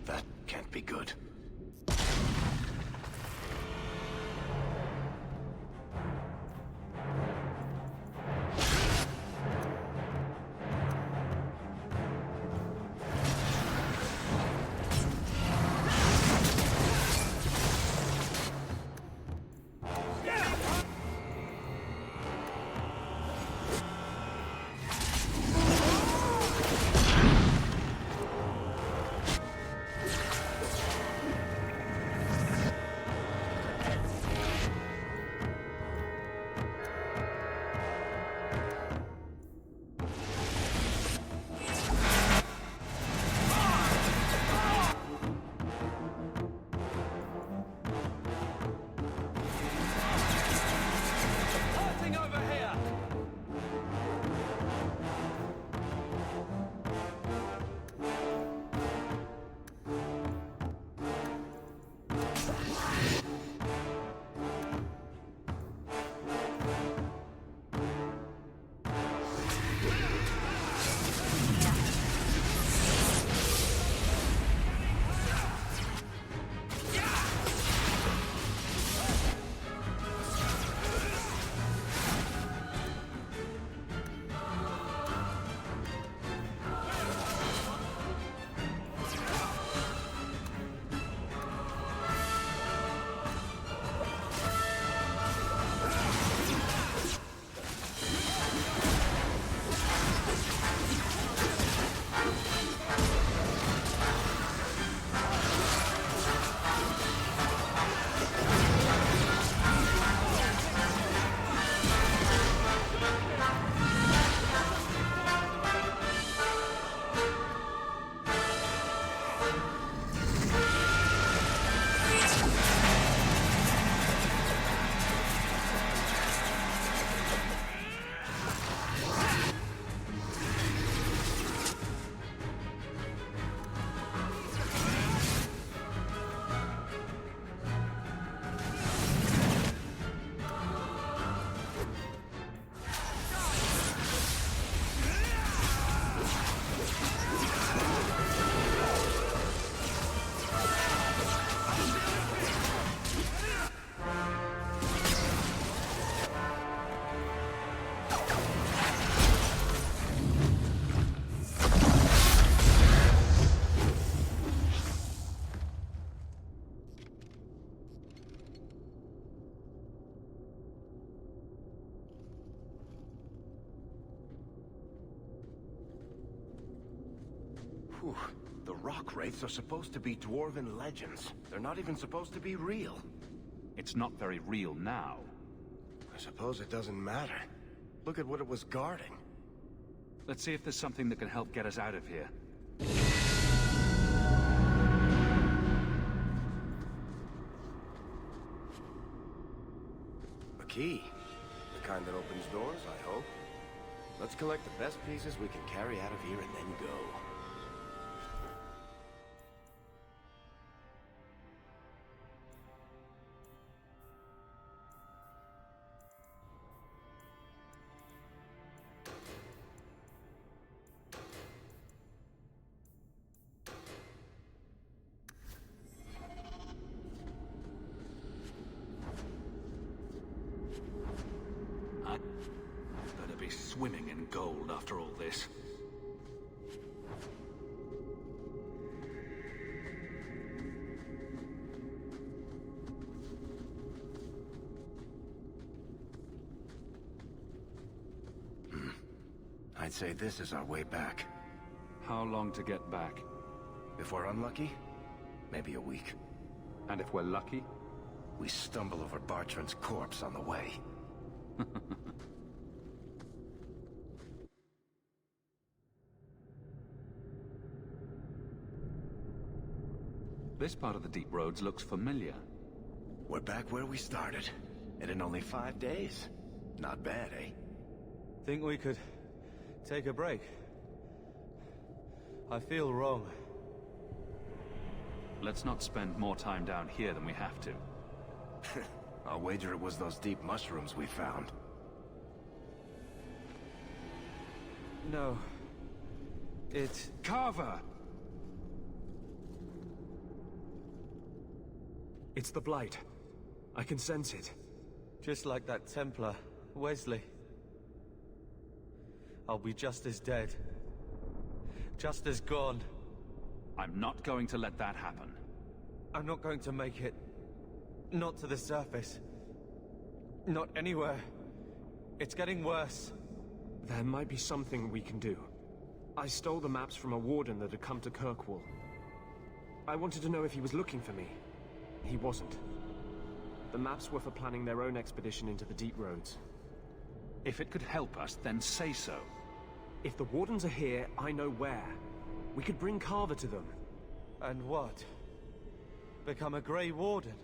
That can't be good. Whew. The rock wraiths are supposed to be dwarven legends. They're not even supposed to be real. It's not very real now. I suppose it doesn't matter. Look at what it was guarding. Let's see if there's something that can help get us out of here. A key. The kind that opens doors, I hope. Let's collect the best pieces we can carry out of here and then go. Better be swimming in gold after all this. I'd say this is our way back. How long to get back? If we're unlucky, maybe a week. And if we're lucky? We stumble over Bartrand's corpse on the way. This part of the Deep Roads looks familiar. We're back where we started. And in only 5 days. Not bad, eh? Think we could take a break? I feel wrong. Let's not spend more time down here than we have to. I'll wager it was those deep mushrooms we found. No. It's... Carver! It's the Blight. I can sense it. Just like that Templar, Wesley. I'll be just as dead. Just as gone. I'm not going to let that happen. I'm not going to make it. Not to the surface. Not anywhere. It's getting worse. There might be something we can do. I stole the maps from a warden that had come to Kirkwall. I wanted to know if he was looking for me. He wasn't. The maps were for planning their own expedition into the deep roads. If it could help us, then say so. If the wardens are here, I know where. We could bring Carver to them. And what? Become a Grey Warden?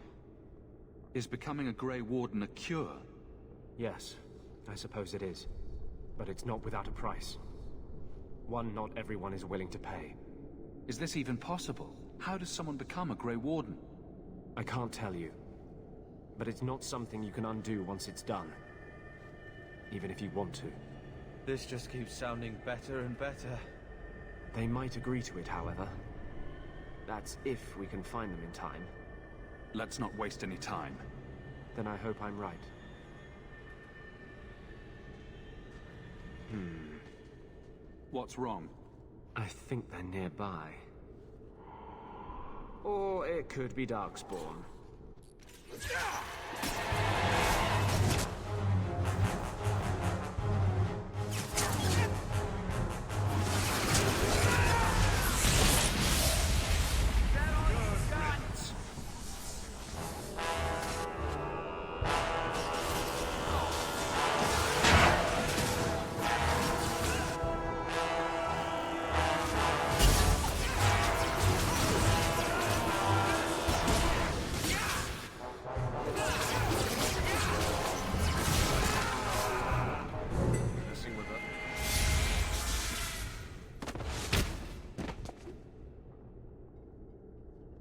Is becoming a Grey Warden a cure? Yes, I suppose it is. But it's not without a price. One not everyone is willing to pay. Is this even possible? How does someone become a Grey Warden? I can't tell you. But it's not something you can undo once it's done. Even if you want to. This just keeps sounding better and better. They might agree to it, however. That's if we can find them in time. Let's not waste any time. Then I hope I'm right. What's wrong? I think they're nearby. Or it could be Darkspawn.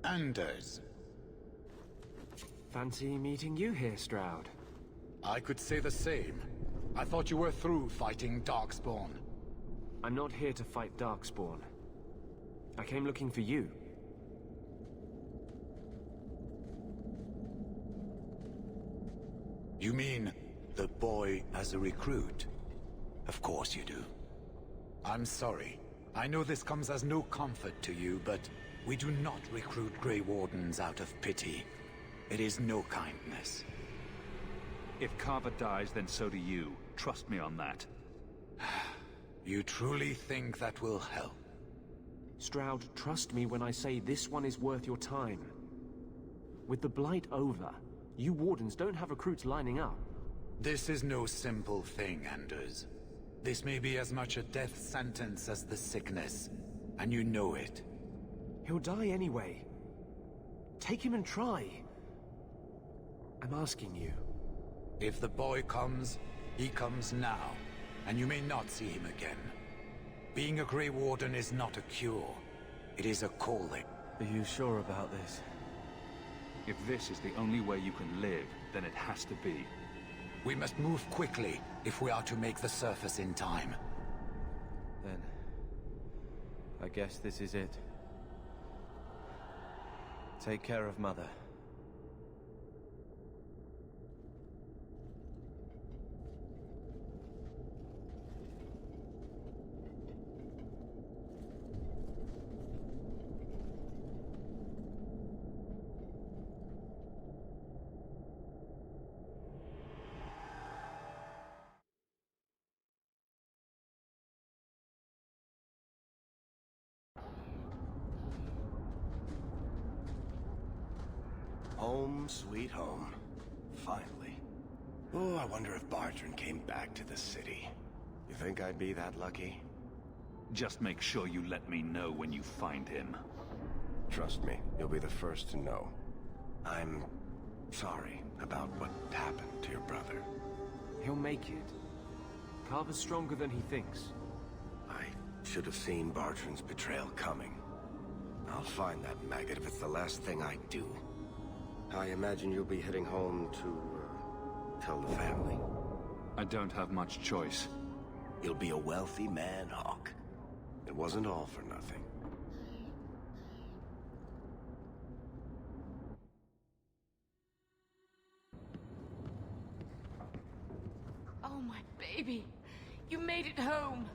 Anders. Fancy meeting you here, Stroud. I could say the same. I thought you were through fighting Darkspawn. I'm not here to fight Darkspawn. I came looking for you. You mean the boy as a recruit? Of course you do. I'm sorry. I know this comes as no comfort to you, but we do not recruit Grey Wardens out of pity. It is no kindness. If Carver dies, then so do you. Trust me on that. You truly think that will help? Stroud, trust me when I say this one is worth your time. With the Blight over, you Wardens don't have recruits lining up. This is no simple thing, Anders. This may be as much a death sentence as the sickness, and you know it. He'll die anyway. Take him and try. I'm asking you. If the boy comes, he comes now, and you may not see him again. Being a Grey Warden is not a cure. It is a calling. Are you sure about this? If this is the only way you can live, then it has to be. We must move quickly if we are to make the surface in time. Then... I guess this is it. Take care of Mother. Home, sweet home. Finally. Oh, I wonder if Bartrand came back to the city. You think I'd be that lucky? Just make sure you let me know when you find him. Trust me, you'll be the first to know. I'm sorry about what happened to your brother. He'll make it. Carver's stronger than he thinks. I should have seen Bartrand's betrayal coming. I'll find that maggot if it's the last thing I do. I imagine you'll be heading home to, tell the family. I don't have much choice. You'll be a wealthy man, Hawk. It wasn't all for nothing. Oh, my baby. You made it home.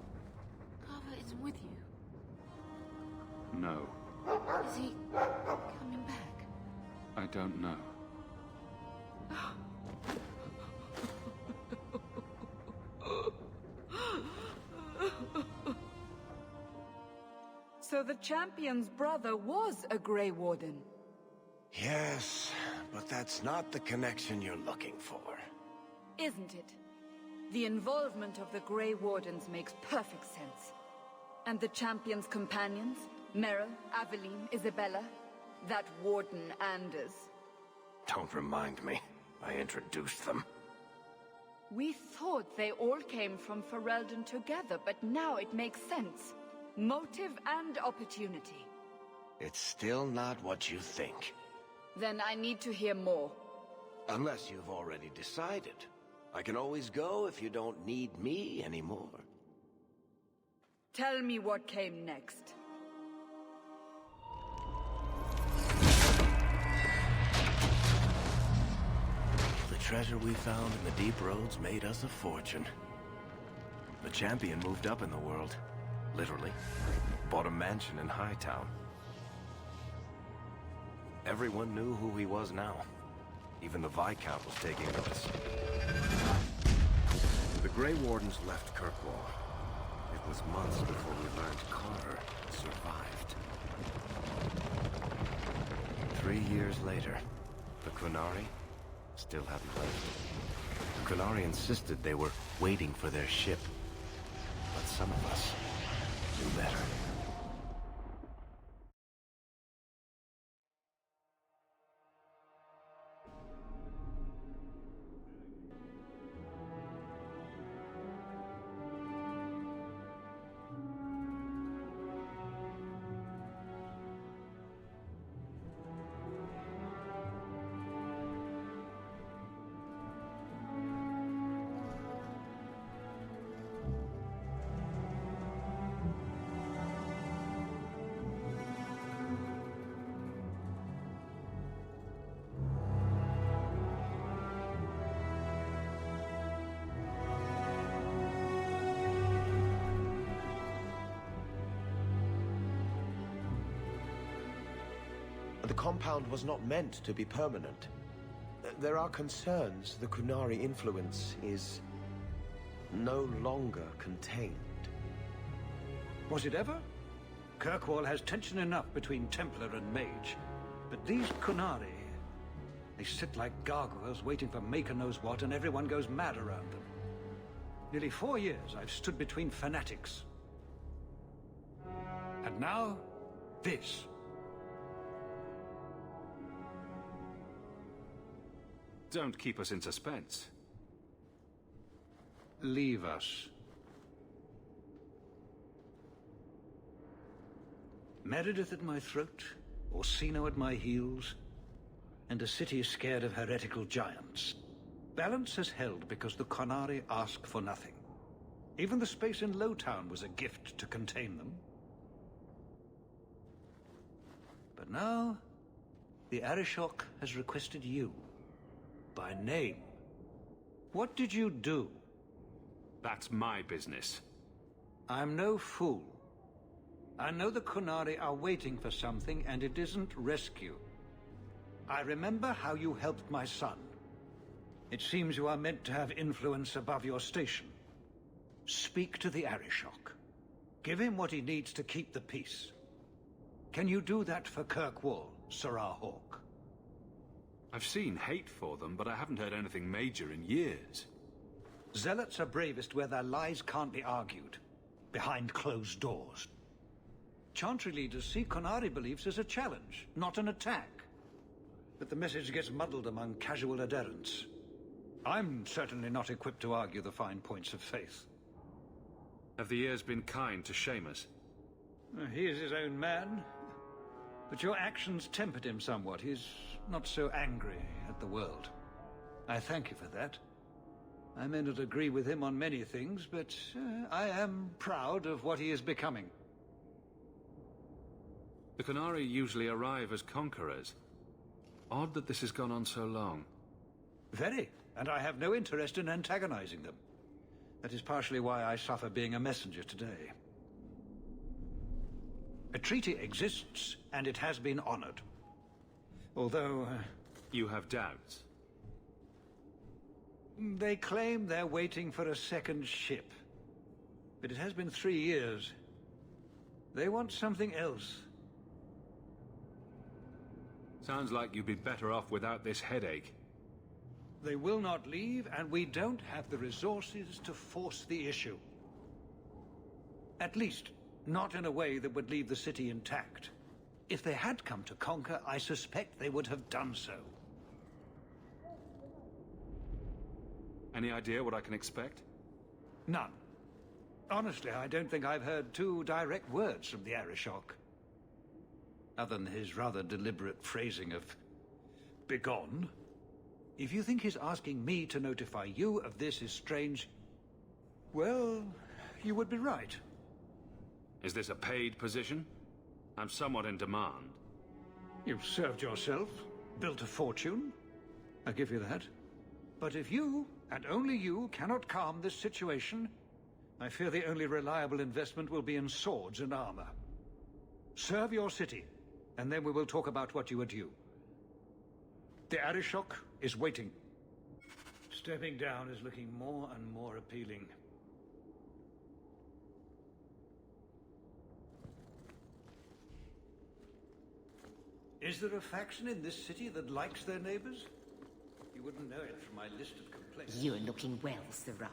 Carver isn't with you. No, Is he coming back? I don't know. So the champion's brother was a Grey Warden. Yes, but that's not the connection you're looking for. Isn't it? The involvement of the Grey Wardens makes perfect sense. And the champion's companions? Merrill, Aveline, Isabella? That Warden Anders? Don't remind me. I introduced them. We thought they all came from Ferelden together, but now it makes sense. Motive and opportunity. It's still not what you think. Then I need to hear more. Unless you've already decided. I can always go if you don't need me anymore. Tell me what came next. The treasure we found in the deep roads made us a fortune. The champion moved up in the world. Literally. Bought a mansion in Hightown. Everyone knew who he was now. Even the Viscount was taking notice. The Grey Wardens left Kirkwall. It was months before we learned Carver survived. 3 years later, the Qunari still hadn't left. The Qunari insisted they were waiting for their ship. But some of us knew better. The compound was not meant to be permanent. There are concerns the Qunari influence is no longer contained. Was it ever? Kirkwall has tension enough between Templar and Mage. But these Qunari, they sit like gargoyles waiting for Maker knows what, and everyone goes mad around them. Nearly 4 years I've stood between fanatics. And now, this. Don't keep us in suspense. Leave us. Meredith at my throat, Orsino at my heels, and a city scared of heretical giants. Balance has held because the Qunari ask for nothing. Even the space in Lowtown was a gift to contain them. But now, the Arishok has requested you. By name. What did you do? That's my business. I'm no fool. I know the Qunari are waiting for something, and it isn't rescue. I remember how you helped my son. It seems you are meant to have influence above your station. Speak to the Arishok. Give him what he needs to keep the peace. Can you do that for Kirkwall, Sirrah Hawk? I've seen hate for them, but I haven't heard anything major in years. Zealots are bravest where their lies can't be argued. Behind closed doors. Chantry leaders see Qunari beliefs as a challenge, not an attack. But the message gets muddled among casual adherents. I'm certainly not equipped to argue the fine points of faith. Have the years been kind to Seamus? He is his own man. But your actions tempered him somewhat. He's not so angry at the world. I thank you for that. I may not agree with him on many things, but I am proud of what he is becoming. The Qunari usually arrive as conquerors. Odd that this has gone on so long. Very, and I have no interest in antagonizing them. That is partially why I suffer being a messenger today. A treaty exists, and it has been honored. Although... You have doubts? They claim they're waiting for a second ship. But it has been 3 years. They want something else. Sounds like you'd be better off without this headache. They will not leave, and we don't have the resources to force the issue. At least, not in a way that would leave the city intact. If they had come to conquer, I suspect they would have done so. Any idea what I can expect? None. Honestly, I don't think I've heard 2 direct words from the Arishok. Other than his rather deliberate phrasing of begone. If you think his asking me to notify you of this is strange, well, you would be right. Is this a paid position? I'm somewhat in demand. You've served yourself, built a fortune. I give you that. But if you, and only you, cannot calm this situation, I fear the only reliable investment will be in swords and armor. Serve your city, and then we will talk about what you are due. The Arishok is waiting. Stepping down is looking more and more appealing. Is there a faction in this city that likes their neighbors? You wouldn't know it from my list of complaints. You're looking well, Sirrah.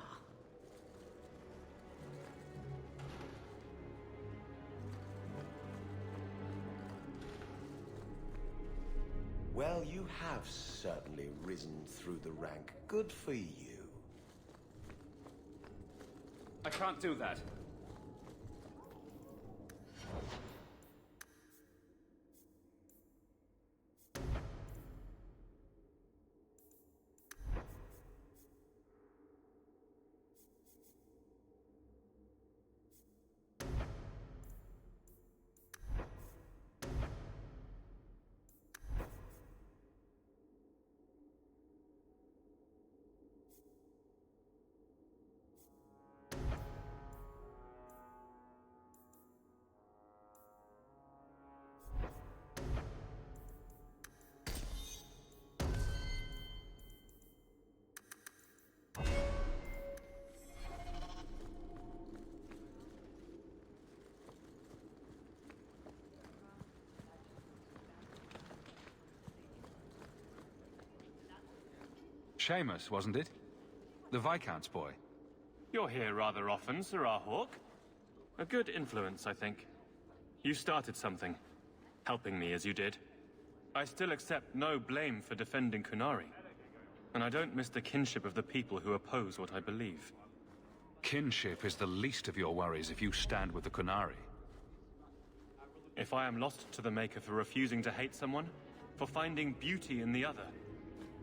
Well, you have certainly risen through the rank. Good for you. I can't do that. Seamus, wasn't it? The Viscount's boy. You're here rather often, Sirrah Hawk. A good influence, I think. You started something, helping me as you did. I still accept no blame for defending Qunari. And I don't miss the kinship of the people who oppose what I believe. Kinship is the least of your worries if you stand with the Qunari. If I am lost to the Maker for refusing to hate someone, for finding beauty in the other,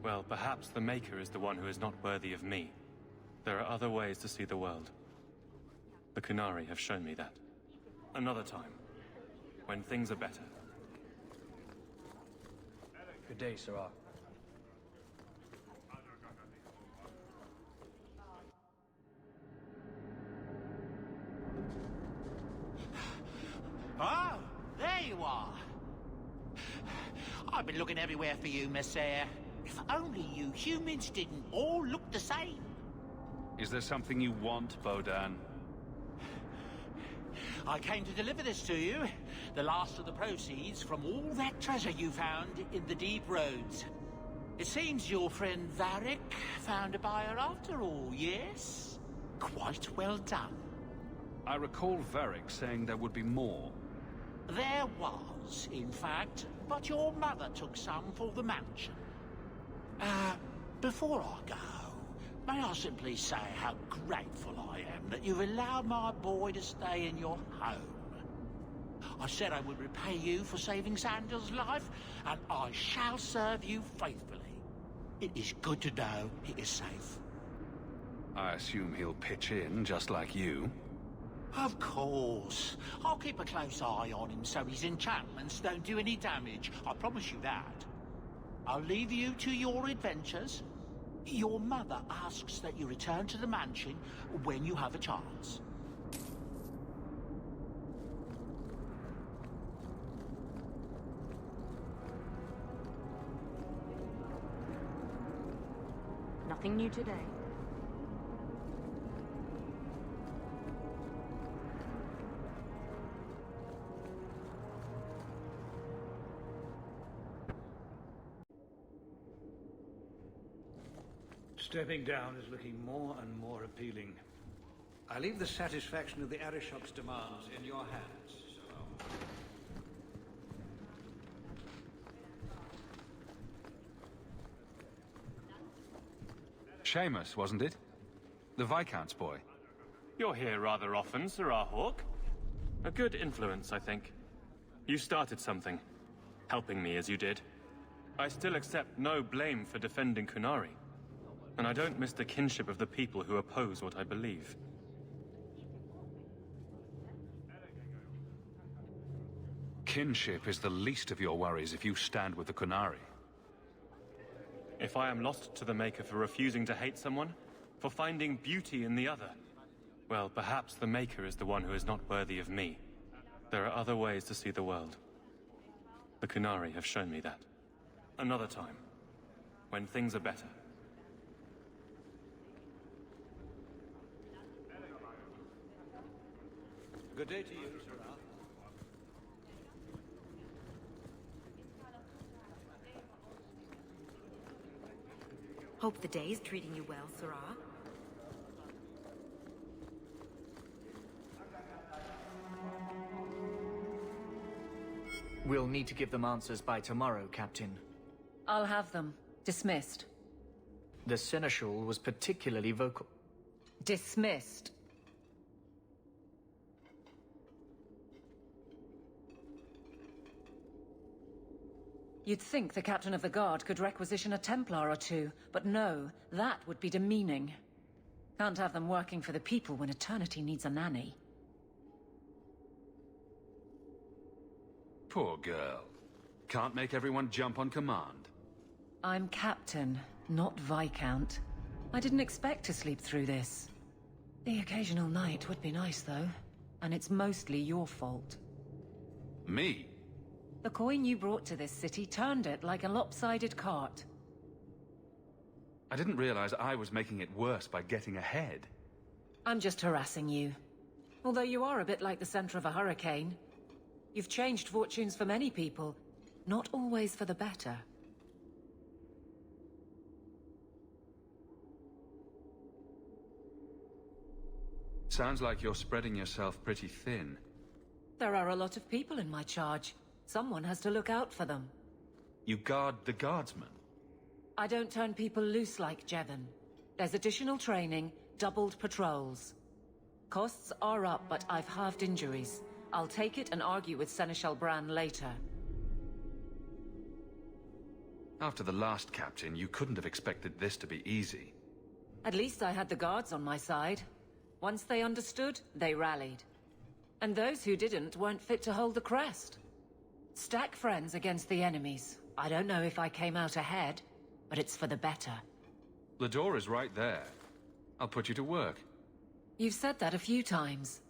well, perhaps the Maker is the one who is not worthy of me. There are other ways to see the world. The Qunari have shown me that. Another time, when things are better. Good day, Sirrah. Oh, there you are. I've been looking everywhere for you, Messiah. If only you humans didn't all look the same. Is there something you want, Bodan? I came to deliver this to you. The last of the proceeds from all that treasure you found in the deep roads. It seems your friend Varric found a buyer after all, yes? Quite well done. I recall Varric saying there would be more. There was, in fact, but your mother took some for the mansion. Before I go, may I simply say how grateful I am that you've allowed my boy to stay in your home. I said I would repay you for saving Sandal's life, and I shall serve you faithfully. It is good to know he is safe. I assume he'll pitch in, just like you. Of course. I'll keep a close eye on him so his enchantments don't do any damage. I promise you that. I'll leave you to your adventures. Your mother asks that you return to the mansion when you have a chance. Nothing new today. Stepping down is looking more and more appealing. I leave the satisfaction of the Arishok's demands in your hands. Seamus, wasn't it? The Viscount's boy. You're here rather often, Sirrah Hawk. A good influence, I think. You started something, helping me as you did. I still accept no blame for defending Kunari. And I don't miss the kinship of the people who oppose what I believe. Kinship is the least of your worries if you stand with the Kunari. If I am lost to the Maker for refusing to hate someone, for finding beauty in the other, well, perhaps the Maker is the one who is not worthy of me. There are other ways to see the world. The Kunari have shown me that. Another time, when things are better. Good day to you, Sirrah. Hope the day is treating you well, Sirrah. We'll need to give them answers by tomorrow, Captain. I'll have them. Dismissed. The Seneschal was particularly vocal. Dismissed. You'd think the Captain of the Guard could requisition a Templar or two, but no, that would be demeaning. Can't have them working for the people when eternity needs a nanny. Poor girl. Can't make everyone jump on command. I'm Captain, not Viscount. I didn't expect to sleep through this. The occasional night would be nice, though. And it's mostly your fault. Me? The coin you brought to this city turned it like a lopsided cart. I didn't realize I was making it worse by getting ahead. I'm just harassing you. Although you are a bit like the center of a hurricane. You've changed fortunes for many people, not always for the better. Sounds like you're spreading yourself pretty thin. There are a lot of people in my charge. Someone has to look out for them. You guard the guardsmen? I don't turn people loose like Jevon. There's additional training, doubled patrols. Costs are up, but I've halved injuries. I'll take it and argue with Seneschal Bran later. After the last captain, you couldn't have expected this to be easy. At least I had the guards on my side. Once they understood, they rallied. And those who didn't weren't fit to hold the crest. Stack friends against the enemies. I don't know if I came out ahead, but it's for the better. The door is right there. I'll put you to work. You've said that a few times.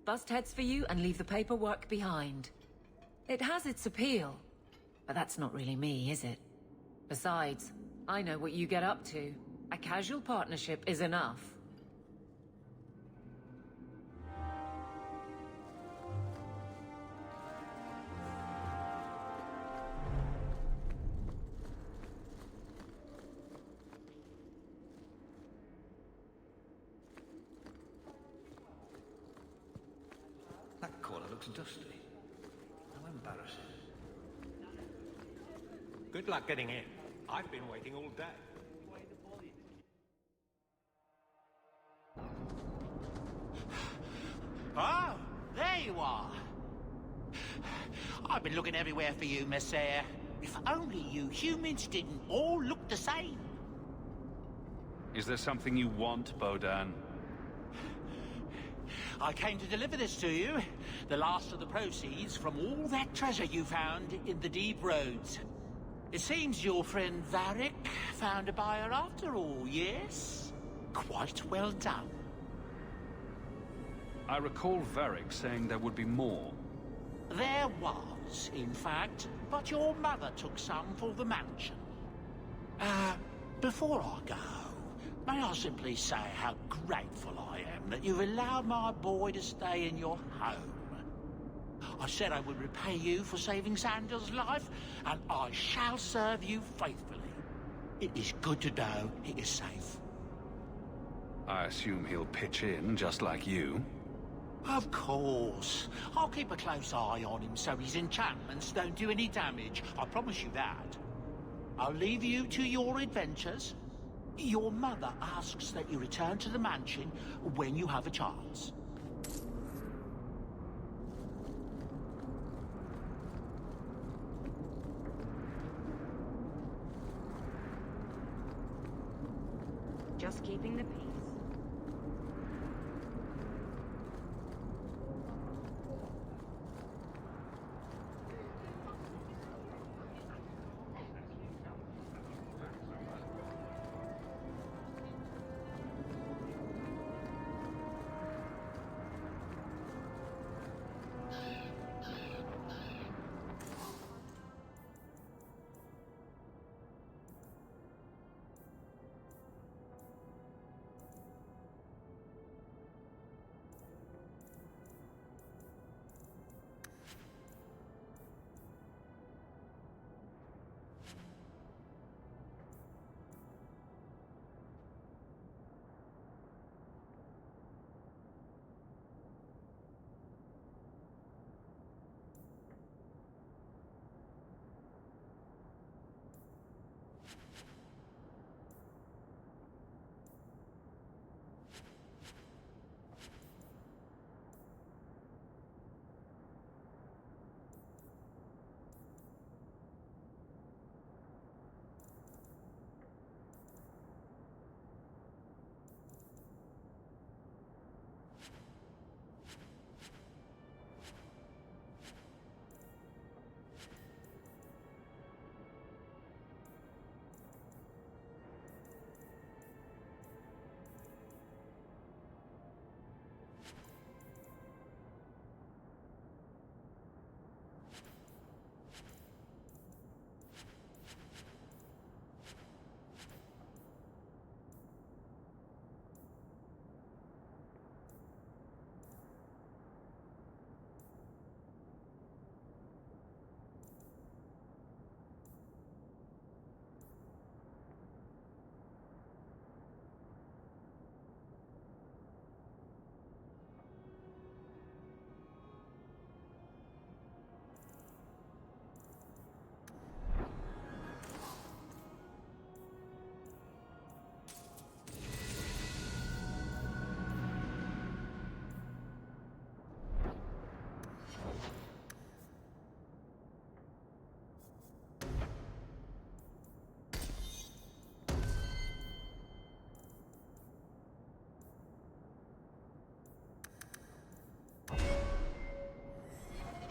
Bust heads for you and leave the paperwork behind. It has its appeal, but that's not really me, is it? Besides, I know what you get up to. A casual partnership is enough. That corner looks dusty. How embarrassing. Good luck getting in. I've been waiting all day. Oh, there you are. I've been looking everywhere for you, Messiah. If only you humans didn't all look the same. Is there something you want, Bodan? I came to deliver this to you. The last of the proceeds from all that treasure you found in the deep roads. It seems your friend Varric found a buyer after all, yes? Quite well done. I recall Varric saying there would be more. There was, in fact, but your mother took some for the mansion. Before I go, may I simply say how grateful I am that you've allowed my boy to stay in your home. I said I would repay you for saving Sanders' life, and I shall serve you faithfully. It is good to know he is safe. I assume he'll pitch in, just like you. Of course. I'll keep a close eye on him so his enchantments don't do any damage. I promise you that. I'll leave you to your adventures. Your mother asks that you return to the mansion when you have a chance. Just keeping the peace.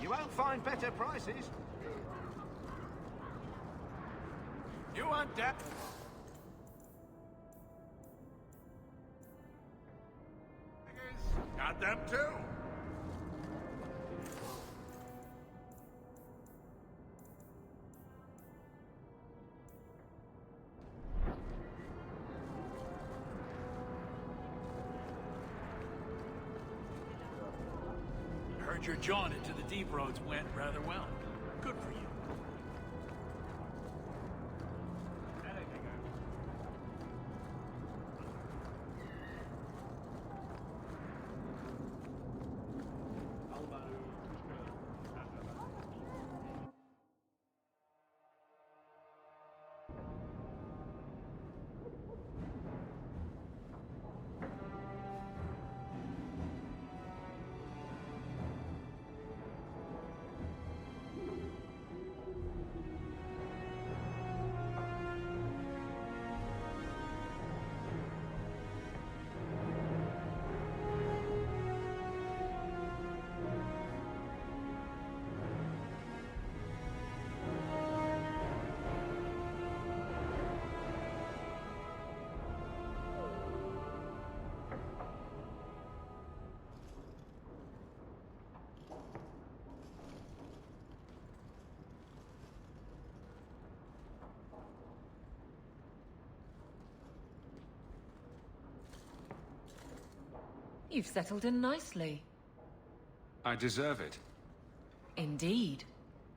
You won't find better prices. You want that? Got them too. Heard your jaunt into the deep roads went rather well. Good for you. You've settled in nicely. I deserve it. Indeed.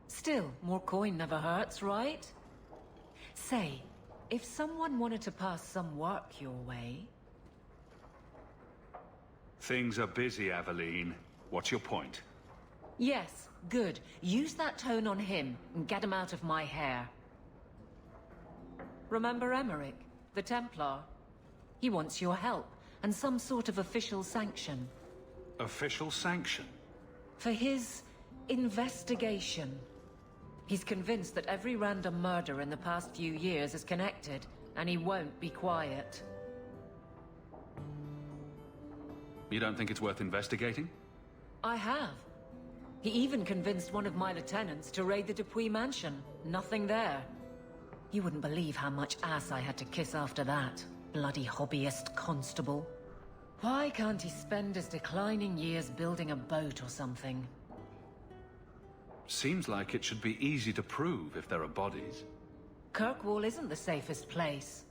Still, more coin never hurts, right? Say, if someone wanted to pass some work your way... Things are busy, Aveline. What's your point? Yes, good. Use that tone on him and get him out of my hair. Remember Emmerich, the Templar? He wants your help and some sort of official sanction. Official sanction? For his investigation. He's convinced that every random murder in the past few years is connected, and he won't be quiet. You don't think it's worth investigating? I have. He even convinced one of my lieutenants to raid the Dupuis mansion. Nothing there. You wouldn't believe how much ass I had to kiss after that. Bloody hobbyist constable. Why can't he spend his declining years building a boat or something? Seems like it should be easy to prove if there are bodies. Kirkwall isn't the safest place.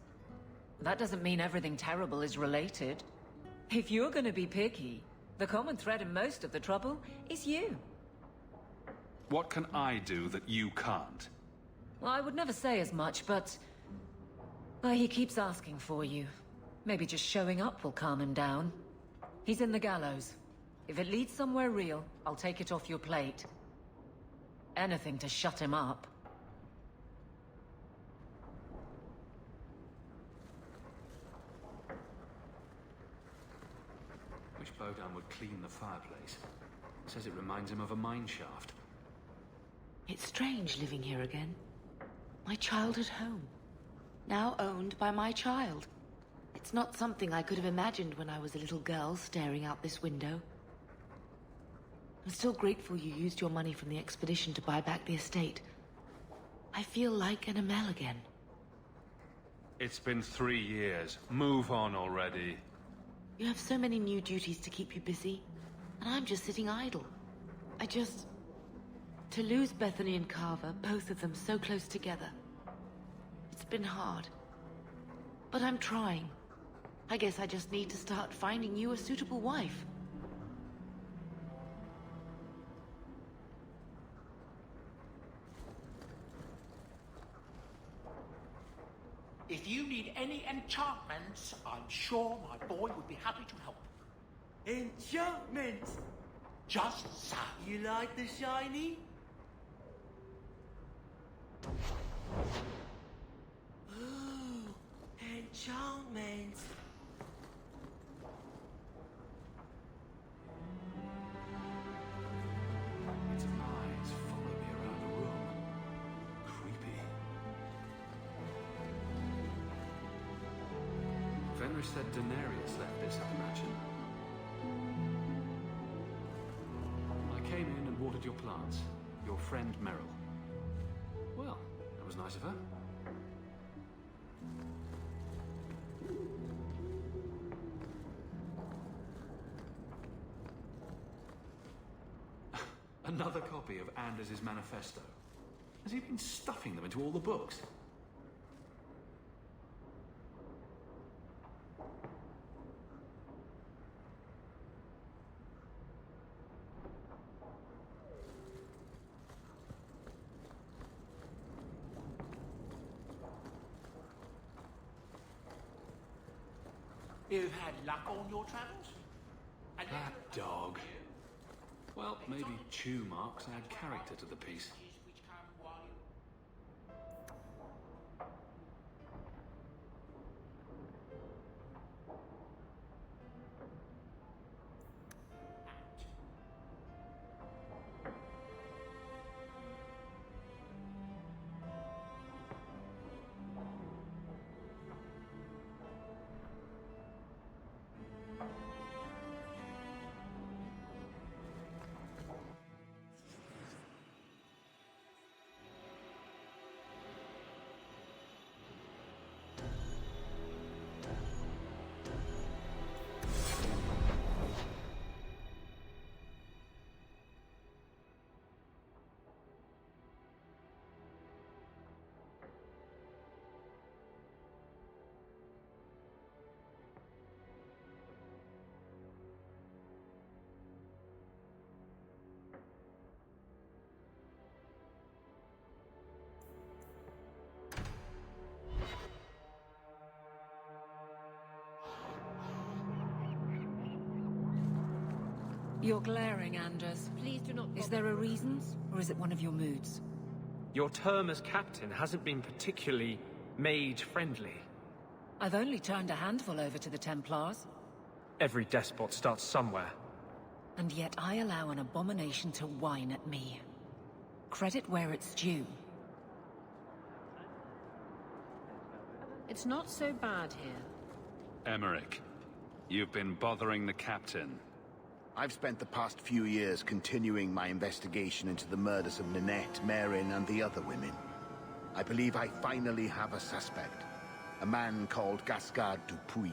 That doesn't mean everything terrible is related. If you're gonna be picky, the common thread in most of the trouble is you. What can I do that you can't? Well, I would never say as much, but... well, he keeps asking for you. Maybe just showing up will calm him down. He's in the gallows. If it leads somewhere real, I'll take it off your plate. Anything to shut him up. Wish Bodan would clean the fireplace. Says it reminds him of a mine shaft. It's strange living here again. My childhood home. Now owned by my child. It's not something I could have imagined when I was a little girl staring out this window. I'm still grateful you used your money from the expedition to buy back the estate. I feel like an Amel again. It's been 3 years. Move on already. You have so many new duties to keep you busy, and I'm just sitting idle. To lose Bethany and Carver, both of them so close together. It's been hard. But I'm trying. I guess I just need to start finding you a suitable wife. If you need any enchantments, I'm sure my boy would be happy to help. Enchantments? Just so. You like the shiny? Ooh, enchantments. Its eyes follow me around the room. Creepy. Fenris said Daenerys left this, I imagine. I came in and watered your plants. Your friend Meryl. Well, that was nice of her. Another copy of Anders' manifesto. Has he been stuffing them into all the books? You've had luck on your travels? That dog. Well, maybe chew marks add character to the piece. You're glaring, Anders. Please do not... Is there a reason, or is it one of your moods? Your term as captain hasn't been particularly mage-friendly. I've only turned a handful over to the Templars. Every despot starts somewhere. And yet I allow an abomination to whine at me. Credit where it's due. It's not so bad here. Emmerich, you've been bothering the captain. I've spent the past few years continuing my investigation into the murders of Ninette, Marin, and the other women. I believe I finally have a suspect. A man called Gascard Dupuis.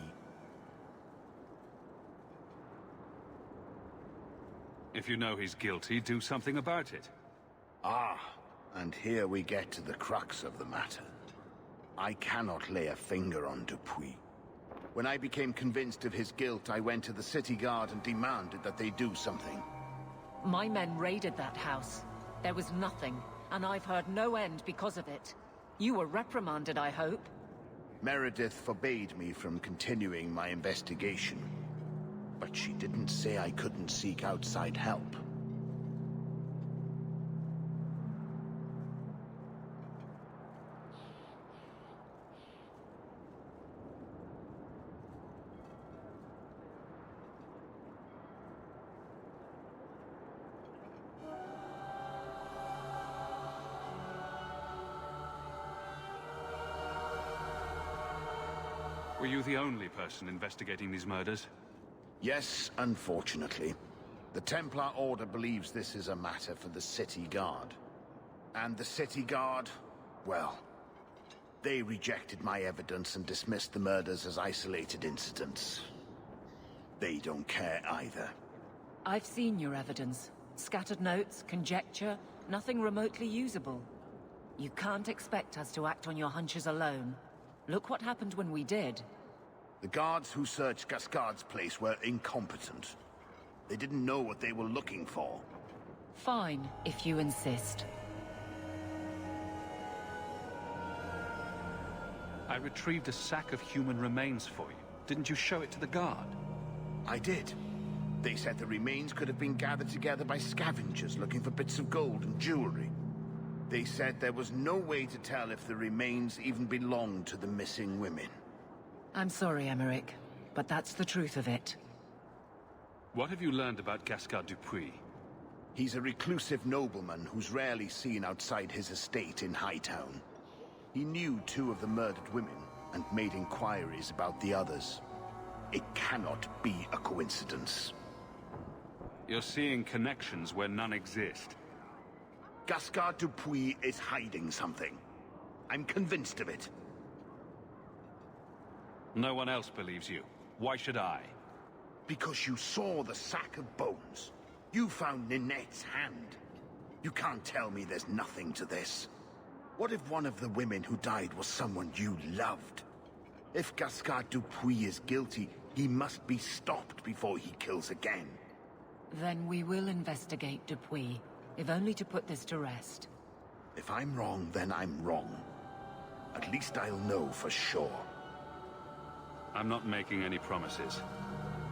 If you know he's guilty, do something about it. Ah, and here we get to the crux of the matter. I cannot lay a finger on Dupuis. When I became convinced of his guilt, I went to the city guard and demanded that they do something. My men raided that house. There was nothing, and I've heard no end because of it. You were reprimanded, I hope? Meredith forbade me from continuing my investigation. But she didn't say I couldn't seek outside help. Were you the only person investigating these murders? Yes, unfortunately. The Templar Order believes this is a matter for the City Guard. And the City Guard, well, they rejected my evidence and dismissed the murders as isolated incidents. They don't care either. I've seen your evidence. Scattered notes, conjecture, nothing remotely usable. You can't expect us to act on your hunches alone. Look what happened when we did. The guards who searched Gascard's place were incompetent. They didn't know what they were looking for. Fine, if you insist. I retrieved a sack of human remains for you. Didn't you show it to the guard? I did. They said the remains could have been gathered together by scavengers looking for bits of gold and jewelry. They said there was no way to tell if the remains even belonged to the missing women. I'm sorry, Emmerich, but that's the truth of it. What have you learned about Gascard Dupuis? He's a reclusive nobleman who's rarely seen outside his estate in Hightown. He knew 2 of the murdered women and made inquiries about the others. It cannot be a coincidence. You're seeing connections where none exist. Gascard Dupuis is hiding something. I'm convinced of it. No one else believes you. Why should I? Because you saw the sack of bones. You found Ninette's hand. You can't tell me there's nothing to this. What if one of the women who died was someone you loved? If Gascard Dupuis is guilty, he must be stopped before he kills again. Then we will investigate Dupuis, if only to put this to rest. If I'm wrong, then I'm wrong. At least I'll know for sure. I'm not making any promises.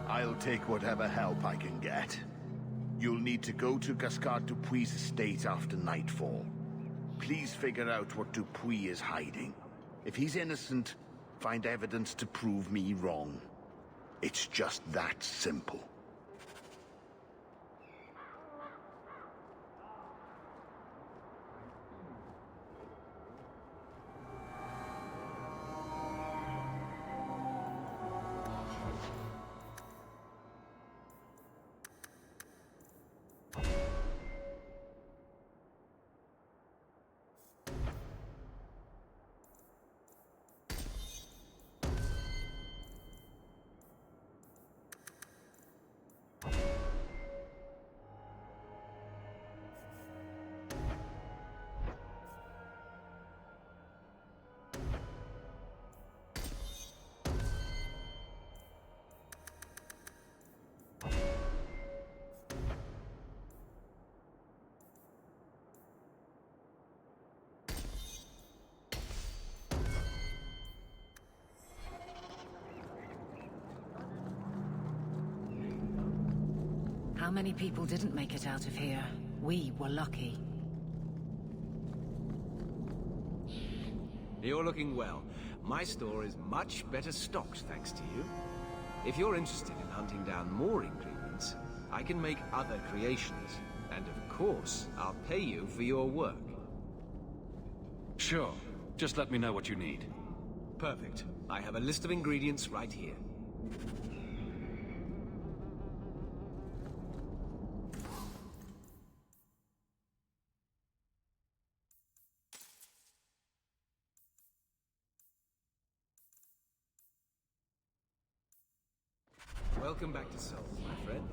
I'll take whatever help I can get. You'll need to go to Gascard Dupuis' estate after nightfall. Please figure out what Dupuis is hiding. If he's innocent, find evidence to prove me wrong. It's just that simple. How many people didn't make it out of here? We were lucky. You're looking well. My store is much better stocked, thanks to you. If you're interested in hunting down more ingredients, I can make other creations. And of course, I'll pay you for your work. Sure. Just let me know what you need. Perfect. I have a list of ingredients right here. Welcome back to Seoul, my friend.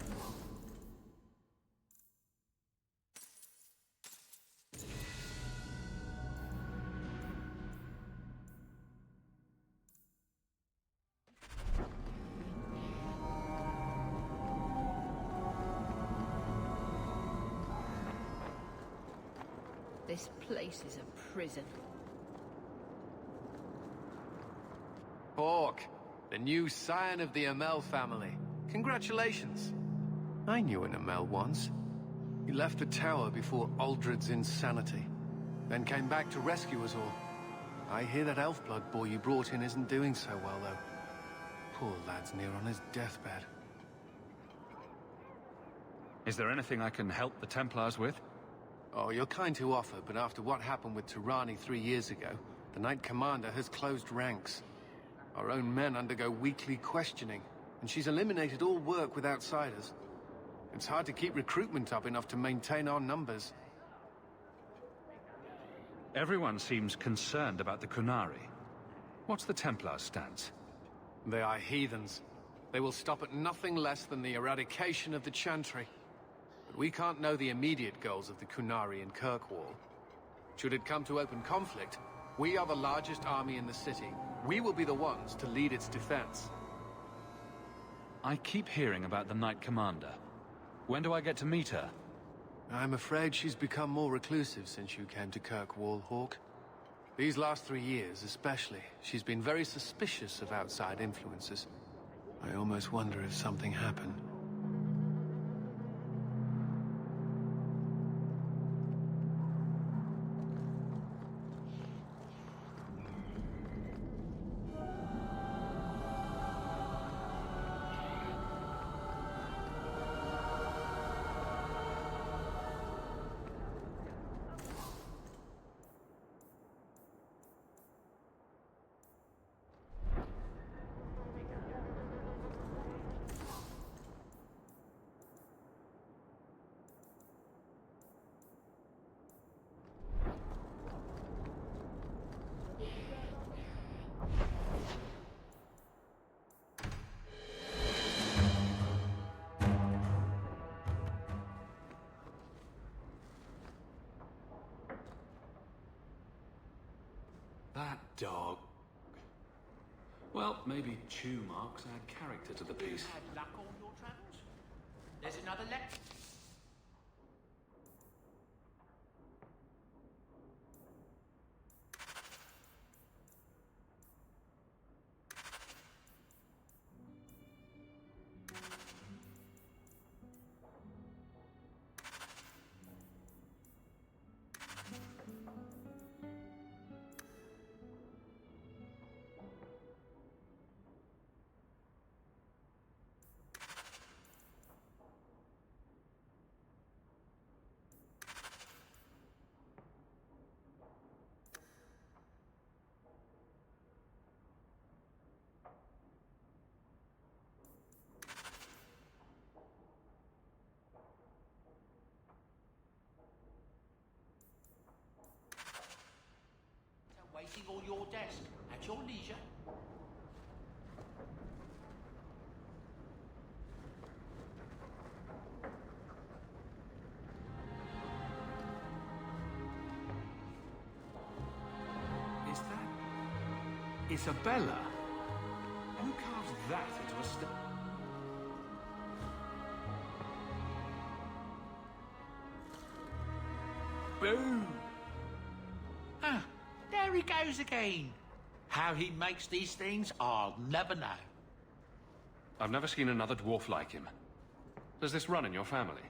This place is a prison. Hawk, the new scion of the Amel family. Congratulations. I knew an Amel once. He left the tower before Aldred's insanity, then came back to rescue us all. I hear that Elfblood boy you brought in isn't doing so well, though. Poor lad's near on his deathbed. Is there anything I can help the Templars with? Oh, you're kind to offer, but after what happened with Tirani 3 years ago, the Knight Commander has closed ranks. Our own men undergo weekly questioning, and she's eliminated all work with outsiders. It's hard to keep recruitment up enough to maintain our numbers. Everyone seems concerned about the Qunari. What's the Templars' stance? They are heathens. They will stop at nothing less than the eradication of the Chantry. But we can't know the immediate goals of the Qunari in Kirkwall. Should it come to open conflict, we are the largest army in the city. We will be the ones to lead its defense. I keep hearing about the Knight Commander. When do I get to meet her? I'm afraid she's become more reclusive since you came to Kirkwall, Hawk. These last 3 years, especially, she's been very suspicious of outside influences. I almost wonder if something happened. That dog. Well, maybe chew marks add character to the piece. You had luck on your travels? There's another letter. Waiting on your desk, at your leisure. Is that Isabella? Who carves that into a stone? Boom! Ah, there he goes again. How he makes these things, I'll never know. I've never seen another dwarf like him. Does this run in your family?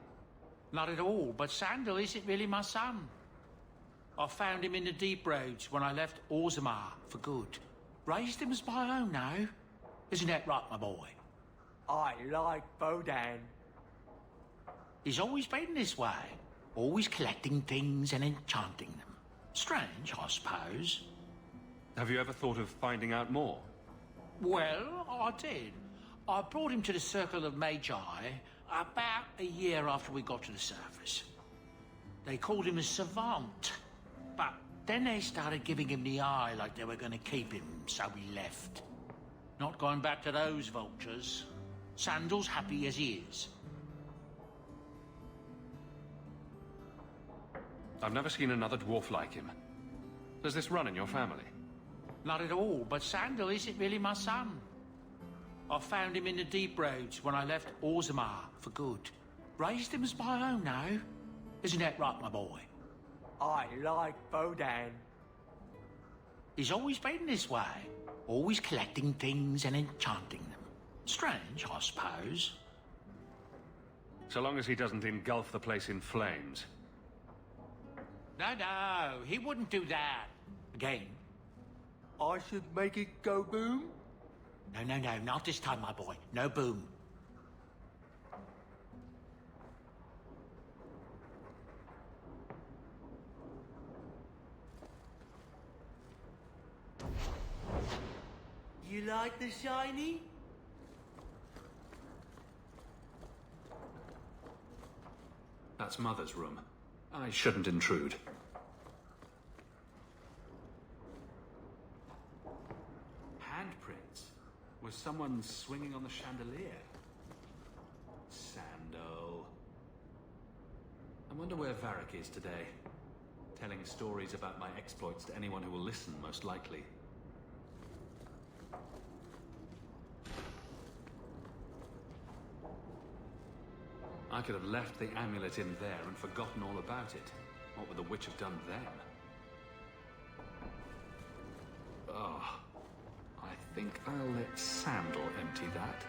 Not at all, but Sandal isn't really my son. I found him in the deep roads when I left Orzammar for good. Raised him as my own now. Isn't that right, my boy? I like Bodan. He's always been this way. Always collecting things and enchanting them. Strange, I suppose. Have you ever thought of finding out more? Well, I did. I brought him to the Circle of Magi about a year after we got to the surface. They called him a savant, but then they started giving him the eye like they were going to keep him, so we left. Not going back to those vultures. Sandal's happy as he is. I've never seen another dwarf like him. Does this run in your family? Not at all, but Sandal isn't really my son. I found him in the deep roads when I left Orzammar for good. Raised him as my own now. Isn't that right, my boy? I like Bodan. He's always been this way. Always collecting things and enchanting them. Strange, I suppose. So long as he doesn't engulf the place in flames. No, he wouldn't do that. Again. I should make it go boom? No, not this time, my boy. No boom. You like the shiny? That's Mother's room. I shouldn't intrude. Handprints? Was someone swinging on the chandelier? Sandal. I wonder where Varric is today. Telling stories about my exploits to anyone who will listen, most likely. I could have left the amulet in there and forgotten all about it. What would the witch have done then? Oh, I think I'll let Sandal empty that.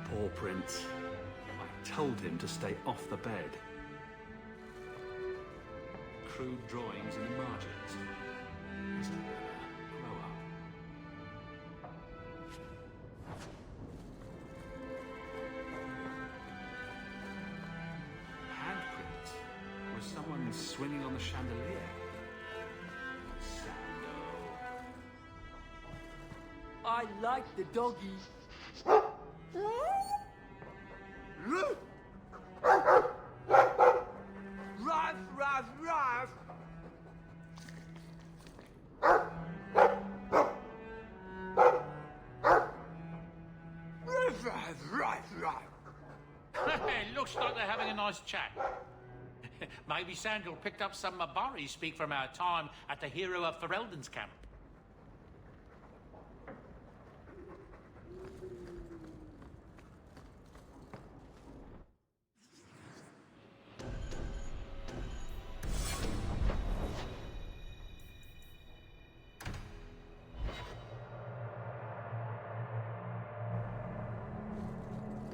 Poor Prince. I told him to stay off the bed. Crude drawings in the margins. Isn't better. Grow up. Handprints. Was someone swinging on the chandelier? Sandal. I like the doggy. Ruff. Looks like they're having a nice chat. Maybe Sandal picked up some Mabari speak from our time at the Hero of Ferelden's camp.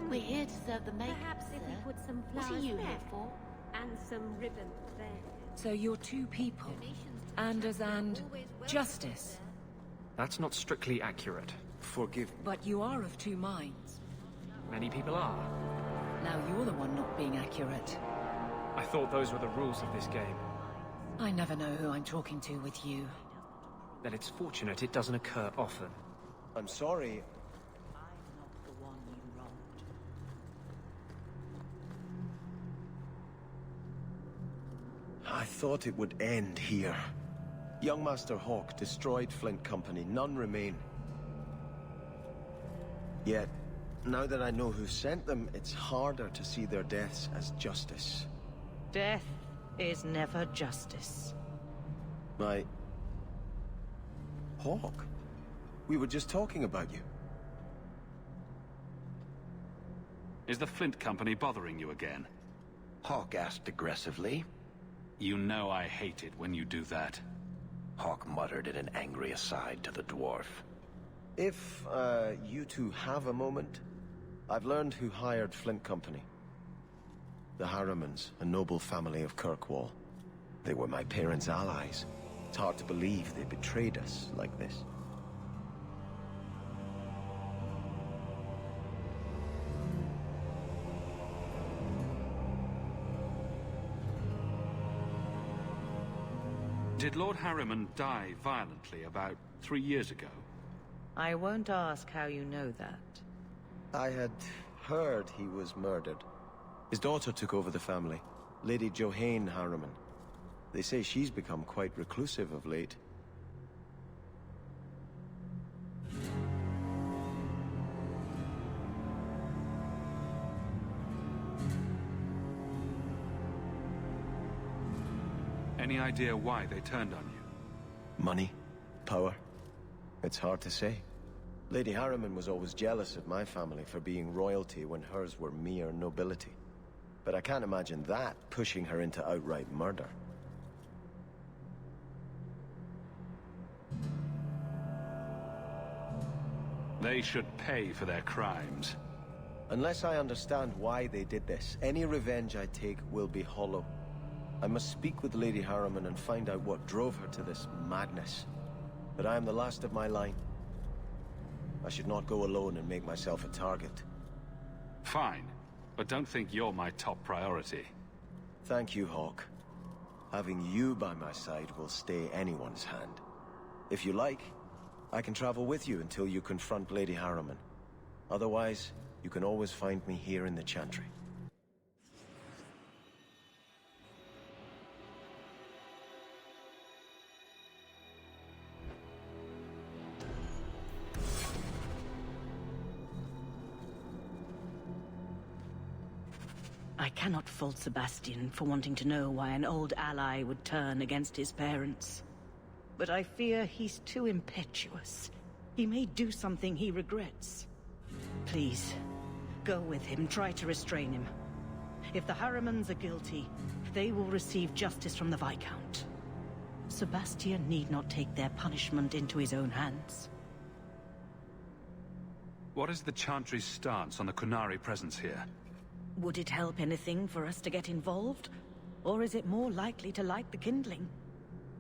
We're here to serve the maker. Perhaps if we put some What flowers are you there, here for? and some ribbon there. So you're two people. Anders and Justice. That's not strictly accurate. Forgive me. But you are of two minds. Many people are. Now you're the one not being accurate. I thought those were the rules of this game. I never know who I'm talking to with you. Then it's fortunate it doesn't occur often. I'm sorry. I thought it would end here. Young Master Hawk destroyed Flint Company. None remain. Yet, now that I know who sent them, it's harder to see their deaths as justice. Death is never justice. My... Hawk? We were just talking about you. Is the Flint Company bothering you again? Hawk asked aggressively. You know I hate it when you do that. Hawk muttered in an angry aside to the dwarf. If, you two have a moment, I've learned who hired Flint Company. The Harrimans, a noble family of Kirkwall. They were my parents' allies. It's hard to believe they betrayed us like this. Did Lord Harriman die violently about 3 years ago? I won't ask how you know that. I had heard he was murdered. His daughter took over the family, Lady Johanne Harriman. They say she's become quite reclusive of late. Any idea why they turned on you? Money? Power? It's hard to say. Lady Harriman was always jealous of my family for being royalty when hers were mere nobility. But I can't imagine that pushing her into outright murder. They should pay for their crimes. Unless I understand why they did this, any revenge I take will be hollow. I must speak with Lady Harriman and find out what drove her to this madness. But I am the last of my line. I should not go alone and make myself a target. Fine, but don't think you're my top priority. Thank you, Hawk. Having you by my side will stay anyone's hand. If you like, I can travel with you until you confront Lady Harriman. Otherwise, you can always find me here in the Chantry. I cannot fault Sebastian for wanting to know why an old ally would turn against his parents. But I fear he's too impetuous. He may do something he regrets. Please, go with him, try to restrain him. If the Harrimans are guilty, they will receive justice from the Viscount. Sebastian need not take their punishment into his own hands. What is the Chantry's stance on the Qunari presence here? Would it help anything for us to get involved? Or is it more likely to light the kindling?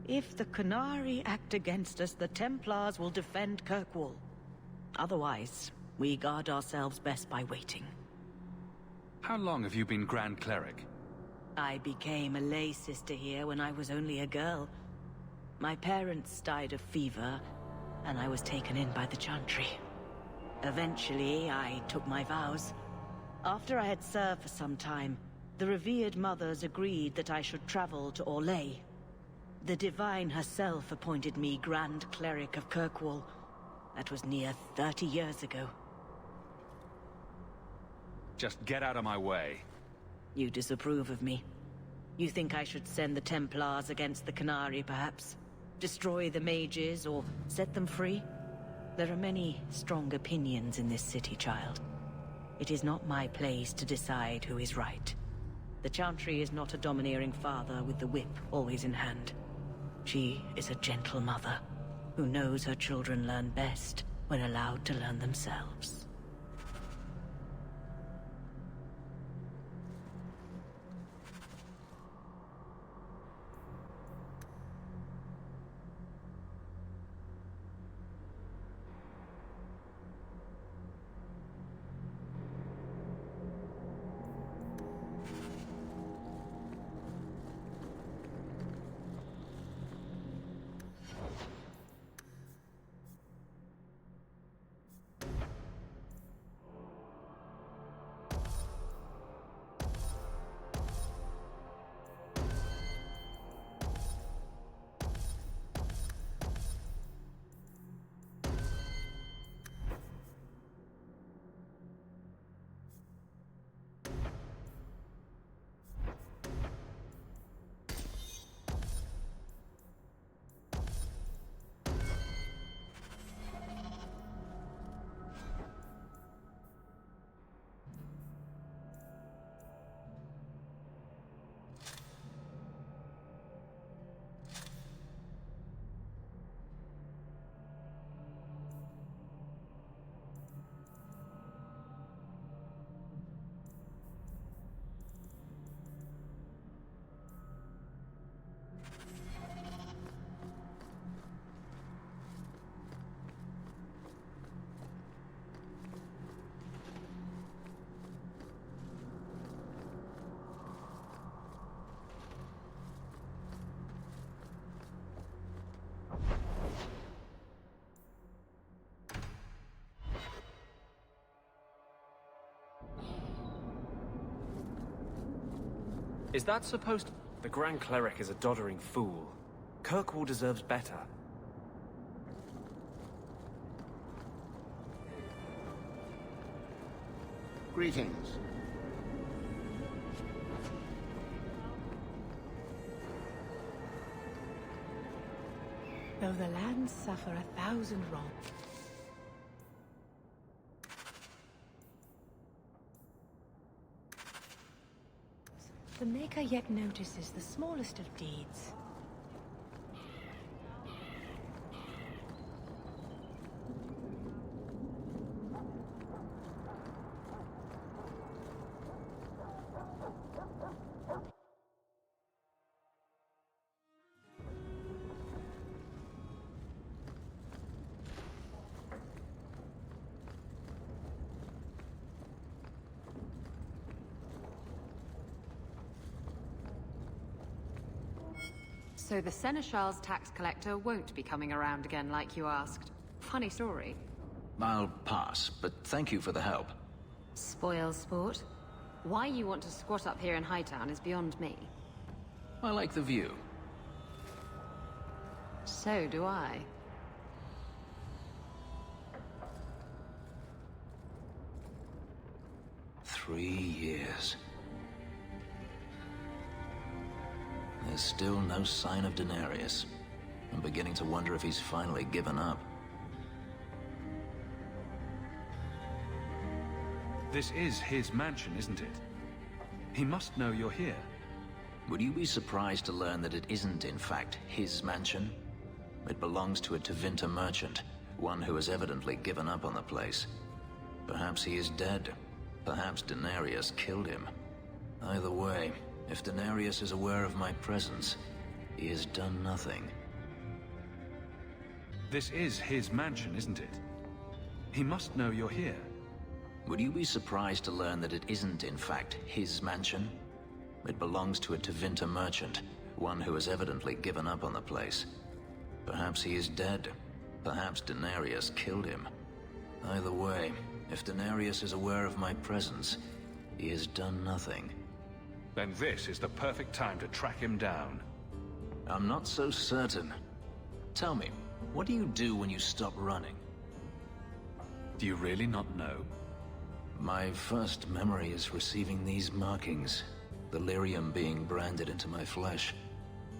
If the Qunari act against us, the Templars will defend Kirkwall. Otherwise, we guard ourselves best by waiting. How long have you been Grand Cleric? I became a lay sister here when I was only a girl. My parents died of fever, and I was taken in by the Chantry. Eventually, I took my vows. After I had served for some time, the revered mothers agreed that I should travel to Orlais. The Divine herself appointed me Grand Cleric of Kirkwall. That was near 30 years ago. Just get out of my way. You disapprove of me. You think I should send the Templars against the Qunari, perhaps? Destroy the mages, or set them free? There are many strong opinions in this city, child. It is not my place to decide who is right. The Chantry is not a domineering father with the whip always in hand. She is a gentle mother, who knows her children learn best when allowed to learn themselves. Is that supposed to... The Grand Cleric is a doddering fool. Kirkwall deserves better. Greetings. Though the lands suffer 1,000 wrongs. The Maker yet notices the smallest of deeds. So the Seneschal's tax collector won't be coming around again like you asked. Funny story. I'll pass, but thank you for the help. Spoil sport. Why you want to squat up here in Hightown is beyond me. I like the view. So do I. Three years. There's still no sign of Denarius. I'm beginning to wonder if he's finally given up. This is his mansion, isn't it? He must know you're here. Would you be surprised to learn that it isn't, in fact, his mansion? It belongs to a Tevinter merchant, one who has evidently given up on the place. Perhaps he is dead. Perhaps Denarius killed him. Either way, if Denarius is aware of my presence, he has done nothing. This is his mansion, isn't it? He must know you're here. Would you be surprised to learn that it isn't, in fact, his mansion? It belongs to a Tevinter merchant, one who has evidently given up on the place. Perhaps he is dead. Perhaps Denarius killed him. Either way, if Denarius is aware of my presence, he has done nothing. Then this is the perfect time to track him down. I'm not so certain. Tell me, what do you do when you stop running? Do you really not know? My first memory is receiving these markings. The lyrium being branded into my flesh.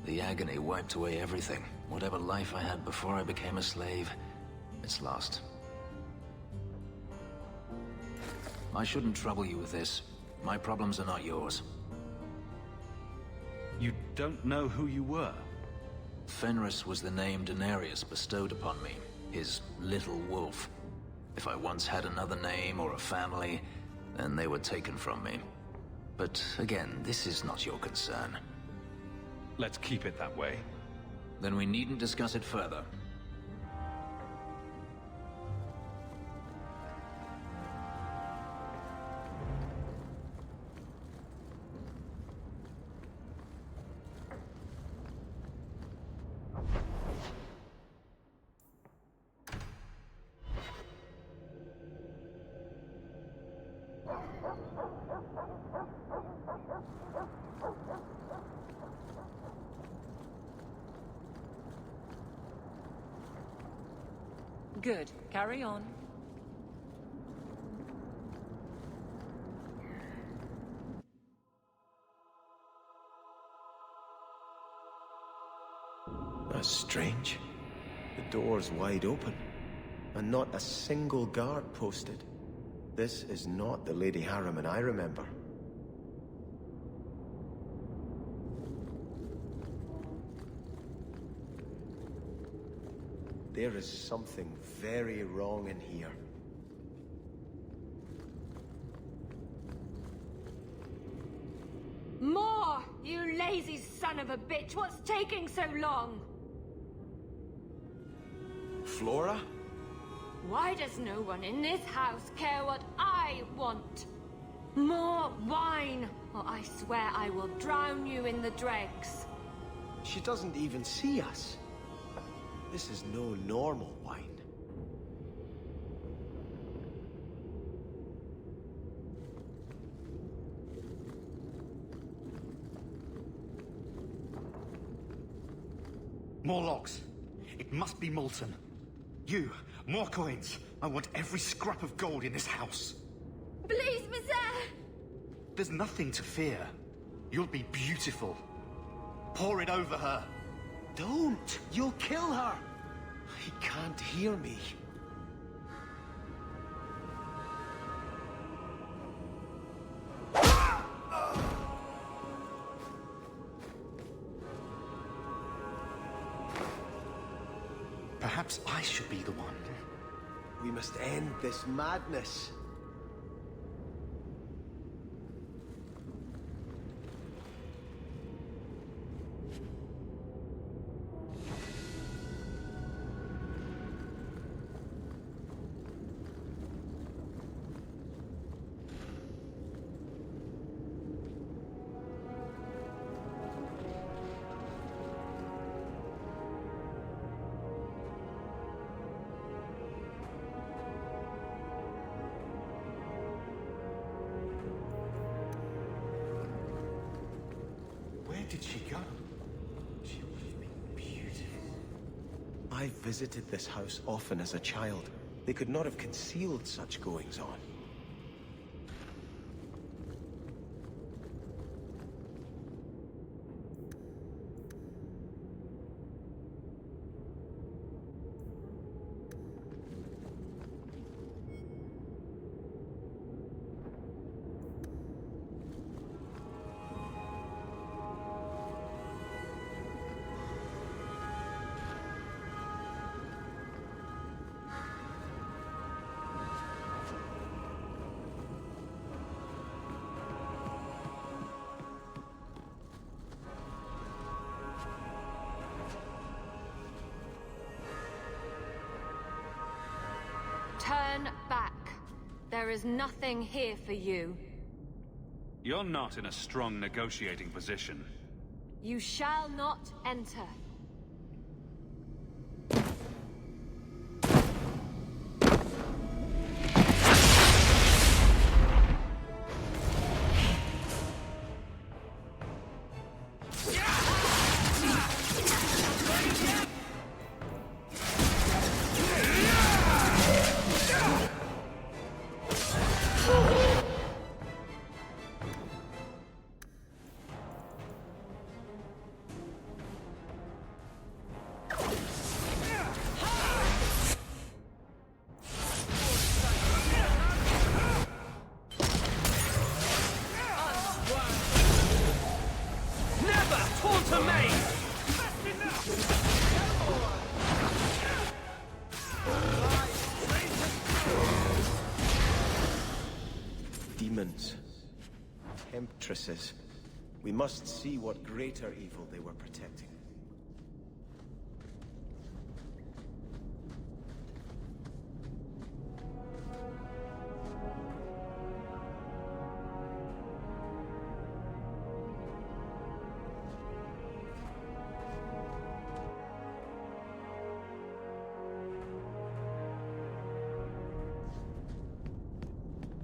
The agony wiped away everything. Whatever life I had before I became a slave, it's lost. I shouldn't trouble you with this. My problems are not yours. You don't know who you were? Fenris was the name Denarius bestowed upon me. His little wolf. If I once had another name or a family, then they were taken from me. But again, this is not your concern. Let's keep it that way. Then we needn't discuss it further. Good. Carry on. That's strange. The door's wide open, and not a single guard posted. This is not the Lady Harriman I remember. There is something very wrong in here. More! You lazy son of a bitch! What's taking so long? Flora? Why does no one in this house care what I want? More wine, or I swear I will drown you in the dregs. She doesn't even see us. This is no normal wine. More logs. It must be molten. You, more coins. I want every scrap of gold in this house. Please, Mister! There's nothing to fear. You'll be beautiful. Pour it over her. Don't! You'll kill her! He can't hear me. Perhaps I should be the one. We must end this madness. Where did she go? She would have been beautiful. I visited this house often as a child. They could not have concealed such goings-on. Turn back. There is nothing here for you. You're not in a strong negotiating position. You shall not enter. Demons. Temptresses. We must see what greater evil they were protecting.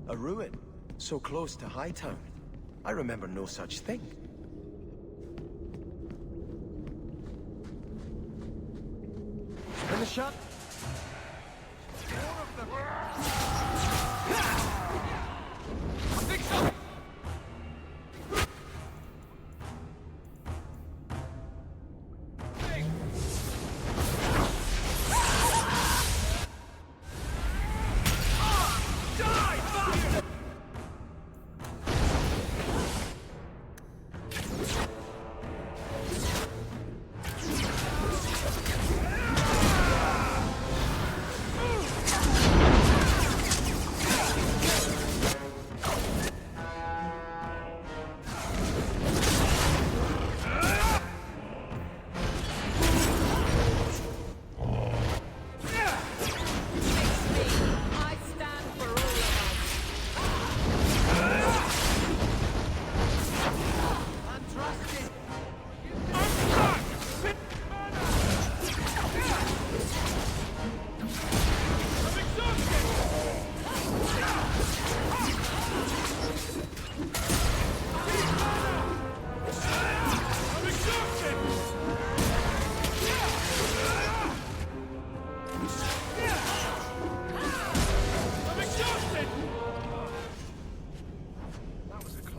A ruin, so close to Hightown. I remember no such thing. In the shot. Fix up!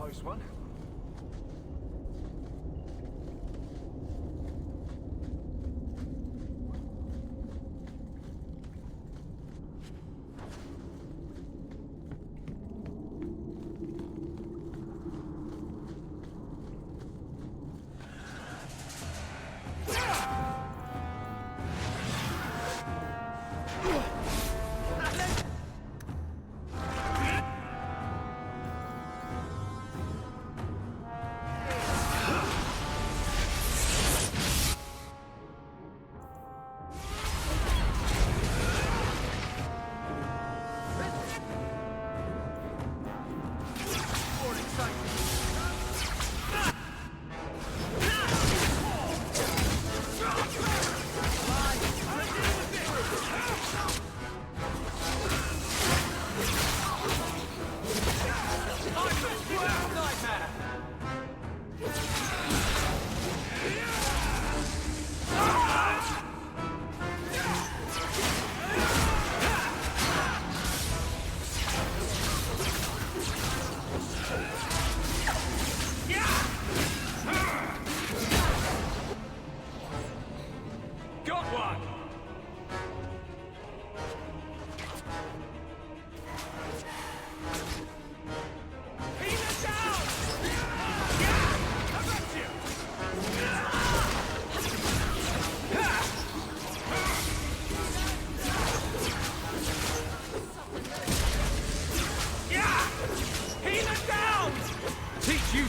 close one.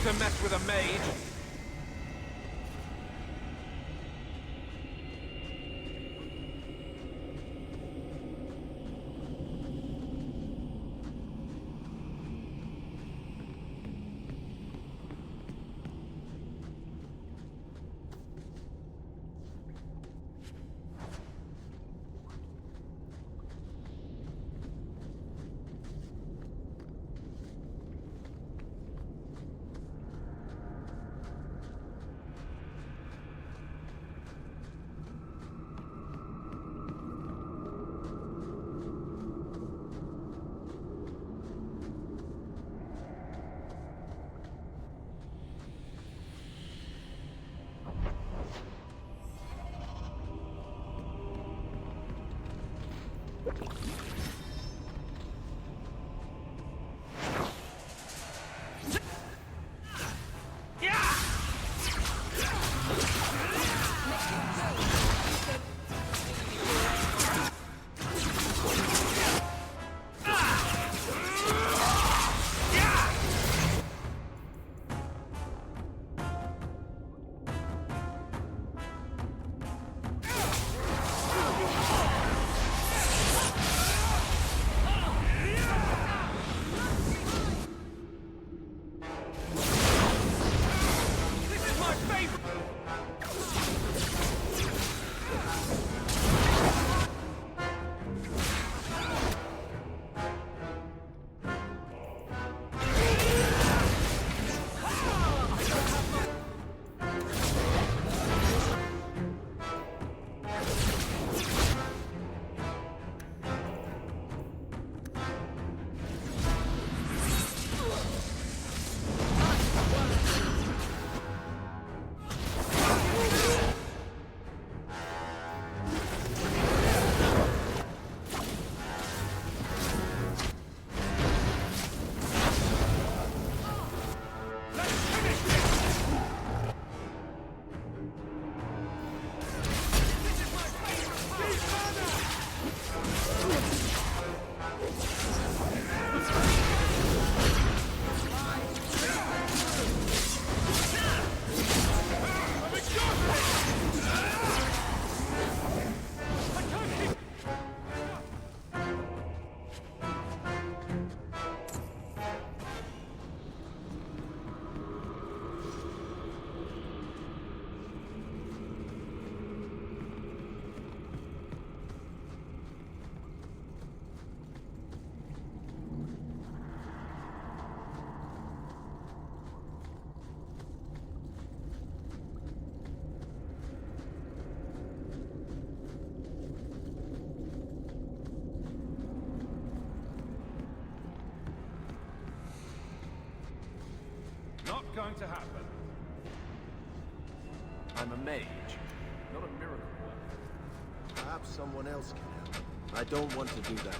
To mess with a mage. going to happen? I'm a mage, not a miracle worker. Perhaps someone else can help. I don't want to do that.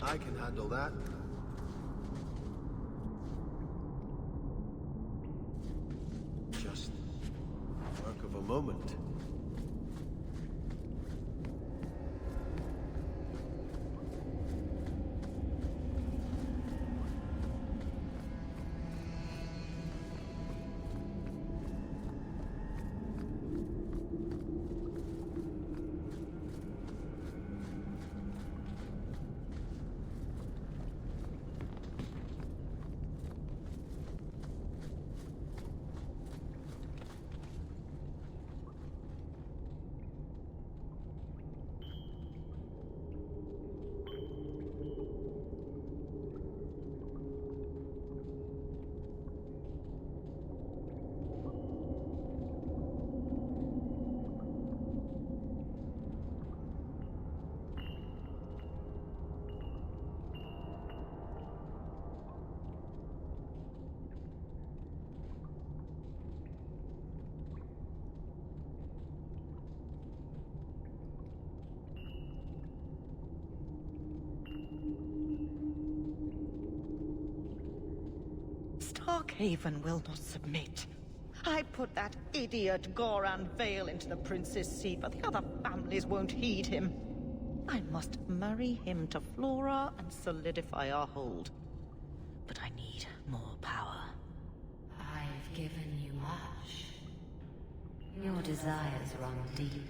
I can handle that. Just work of a moment. Darkhaven will not submit. I put that idiot Goran Vale into the prince's seat, but the other families won't heed him. I must marry him to Flora and solidify our hold. But I need more power. I've given you much. Your desires run deep.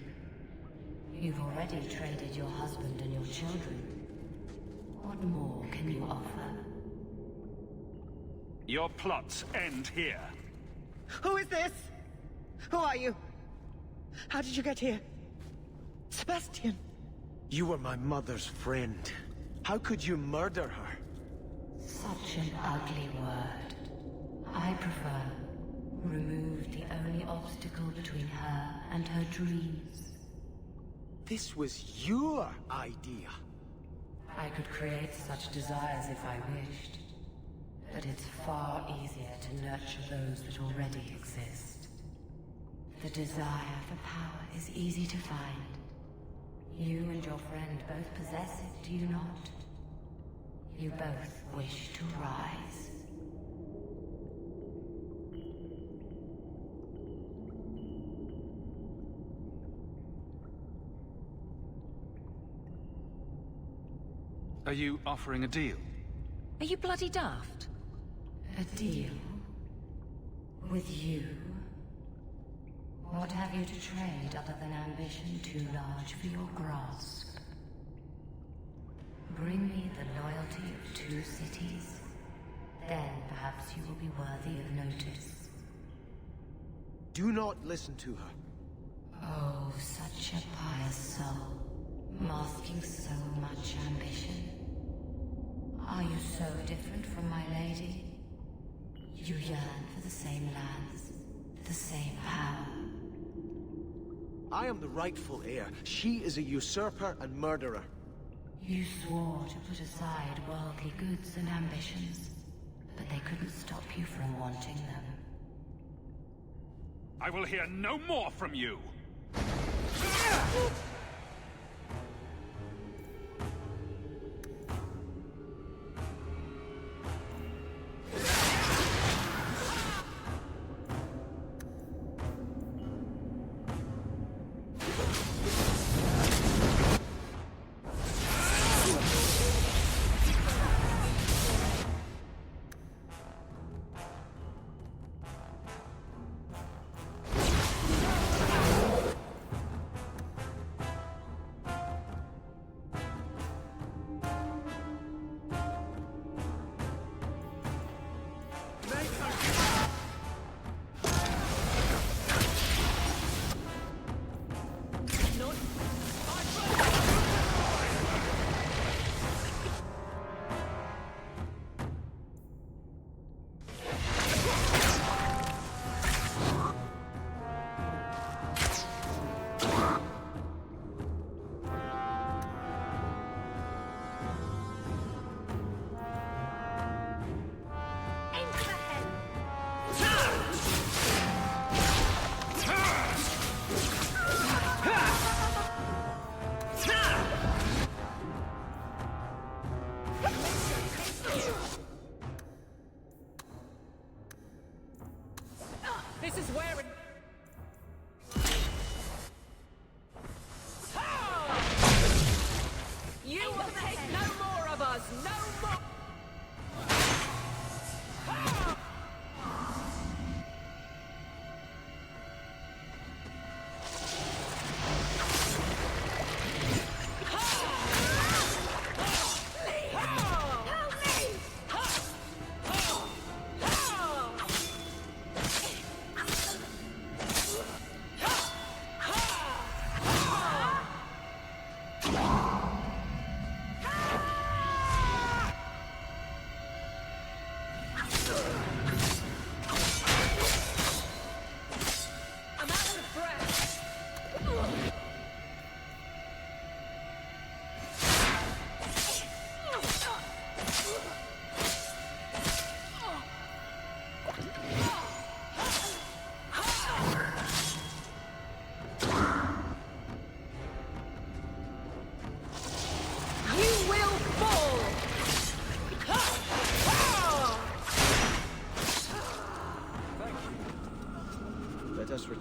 You've already traded your husband and your children. What more can you offer? Your plots end here. Who is this? Who are you? How did you get here? Sebastian! You were my mother's friend. How could you murder her? Such an ugly word. I prefer remove the only obstacle between her and her dreams. This was your idea. I could create such desires if I wished. But it's far easier to nurture those that already exist. The desire for power is easy to find. You and your friend both possess it, do you not? You both wish to rise. Are you offering a deal? Are you bloody daft? A deal? With you? What have you to trade other than ambition too large for your grasp? Bring me the loyalty of 2 cities. Then perhaps you will be worthy of notice. Do not listen to her. Oh, such a pious soul, masking so much ambition. Are you so different from my lady? You yearn for the same lands, the same power. I am the rightful heir. She is a usurper and murderer. You swore to put aside worldly goods and ambitions, but they couldn't stop you from wanting them. I will hear no more from you! This is where it... You will take no more of us! No more!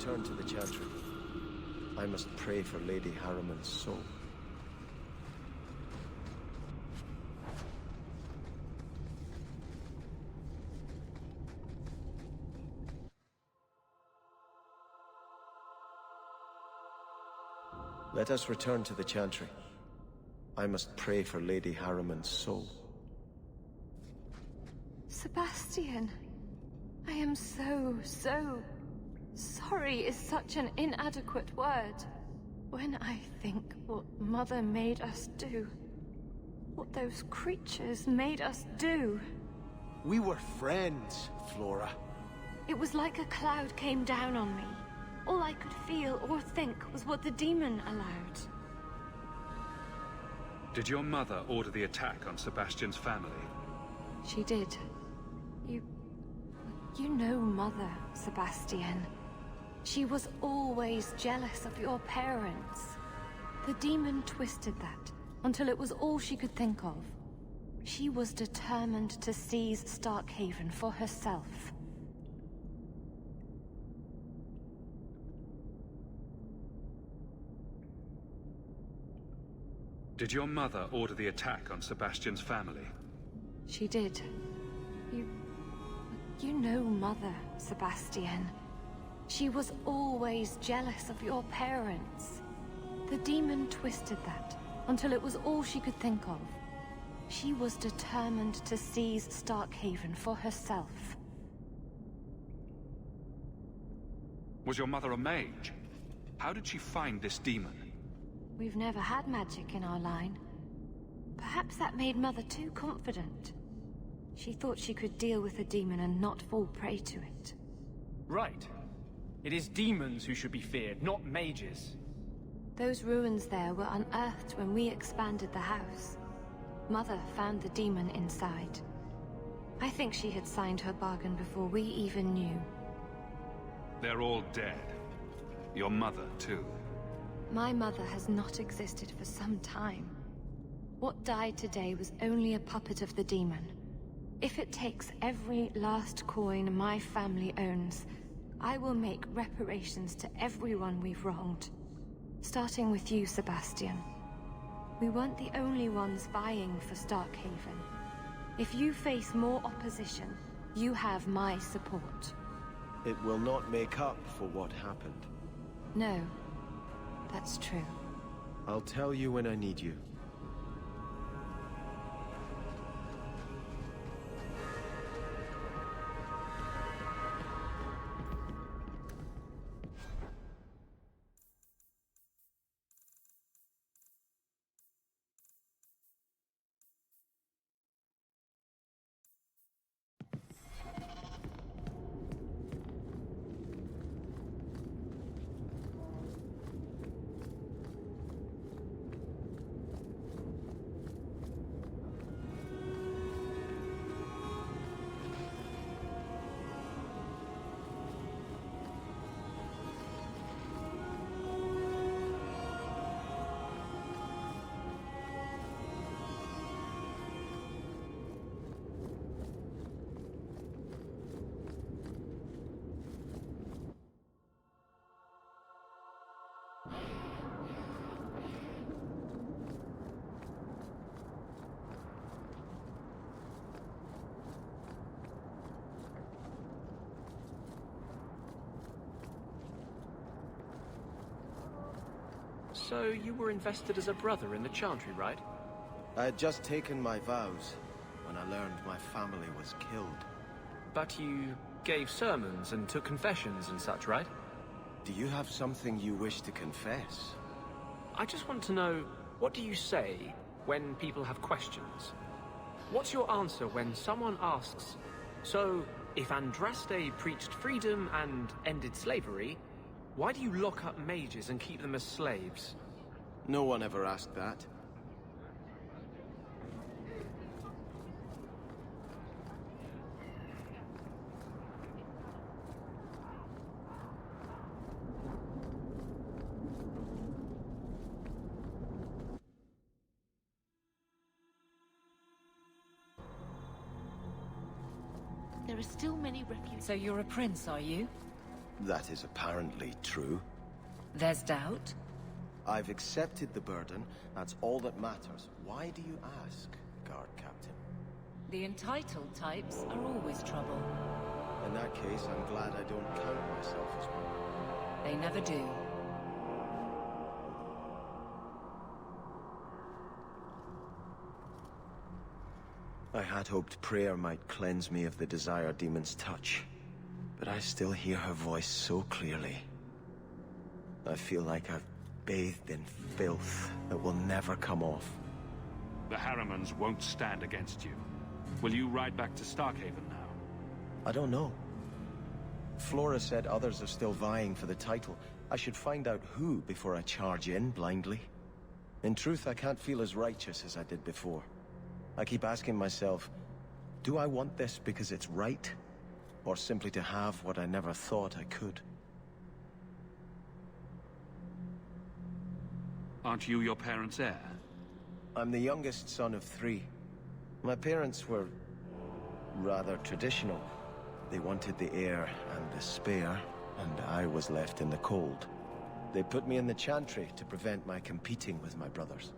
return to the Chantry. I must pray for Lady Harriman's soul. Let us return to the Chantry. I must pray for Lady Harriman's soul. Sebastian, I am so sorry is such an inadequate word. When I think what Mother made us do, what those creatures made us do. We were friends, Flora. It was like a cloud came down on me. All I could feel or think was what the demon allowed. Did your mother order the attack on Sebastian's family? She did. You know Mother, Sebastian. She was always jealous of your parents. The demon twisted that until it was all she could think of. She was determined to seize Starkhaven for herself. Did your mother order the attack on Sebastian's family? She did. You know Mother, Sebastian. She was always jealous of your parents. The demon twisted that until it was all she could think of. She was determined to seize Starkhaven for herself. Was your mother a mage? How did she find this demon? We've never had magic in our line. Perhaps that made Mother too confident. She thought she could deal with the demon and not fall prey to it. Right. It is demons who should be feared, not mages. Those ruins there were unearthed when we expanded the house. Mother found the demon inside. I think she had signed her bargain before we even knew. They're all dead. Your mother, too. My mother has not existed for some time. What died today was only a puppet of the demon. If it takes every last coin my family owns, I will make reparations to everyone we've wronged. Starting with you, Sebastian. We weren't the only ones vying for Starkhaven. If you face more opposition, you have my support. It will not make up for what happened. No, that's true. I'll tell you when I need you. So you were invested as a brother in the Chantry, right? I had just taken my vows when I learned my family was killed. But you gave sermons and took confessions and such, right? Do you have something you wish to confess? I just want to know, what do you say when people have questions? What's your answer when someone asks, so, if Andraste preached freedom and ended slavery, why do you lock up mages and keep them as slaves? No one ever asked that. There are still many refugees. So you're a prince, are you? That is apparently true. There's doubt? I've accepted the burden. That's all that matters. Why do you ask, Guard Captain? The entitled types are always trouble. In that case, I'm glad I don't count myself as one. They never do. I had hoped prayer might cleanse me of the Desire Demon's touch, but I still hear her voice so clearly. I feel like I've bathed in filth that will never come off. The Harrimans won't stand against you. Will you ride back to Starkhaven now? I don't know. Flora said others are still vying for the title. I should find out who before I charge in blindly. In truth, I can't feel as righteous as I did before. I keep asking myself, do I want this because it's right? Or simply to have what I never thought I could? Aren't you your parents' heir? I'm the youngest son of 3. My parents were rather traditional. They wanted the heir and the spare, and I was left in the cold. They put me in the Chantry to prevent my competing with my brothers.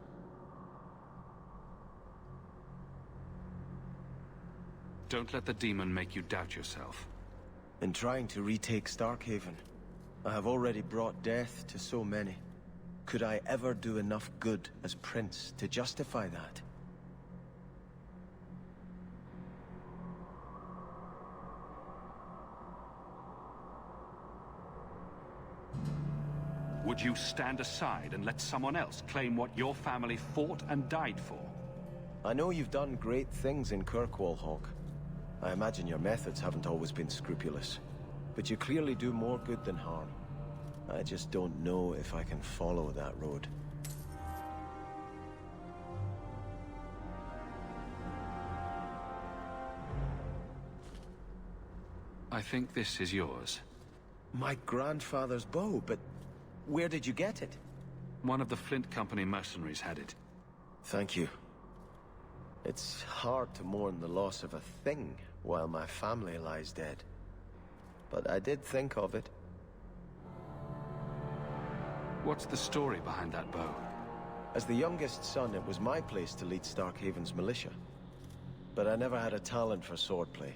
Don't let the demon make you doubt yourself. In trying to retake Starkhaven, I have already brought death to so many. Could I ever do enough good as Prince to justify that? Would you stand aside and let someone else claim what your family fought and died for? I know you've done great things in Kirkwall, Hawk. I imagine your methods haven't always been scrupulous, but you clearly do more good than harm. I just don't know if I can follow that road. I think this is yours. My grandfather's bow, but where did you get it? One of the Flint Company mercenaries had it. Thank you. It's hard to mourn the loss of a thing while my family lies dead. But I did think of it. What's the story behind that bow? As the youngest son, it was my place to lead Starkhaven's militia. But I never had a talent for swordplay.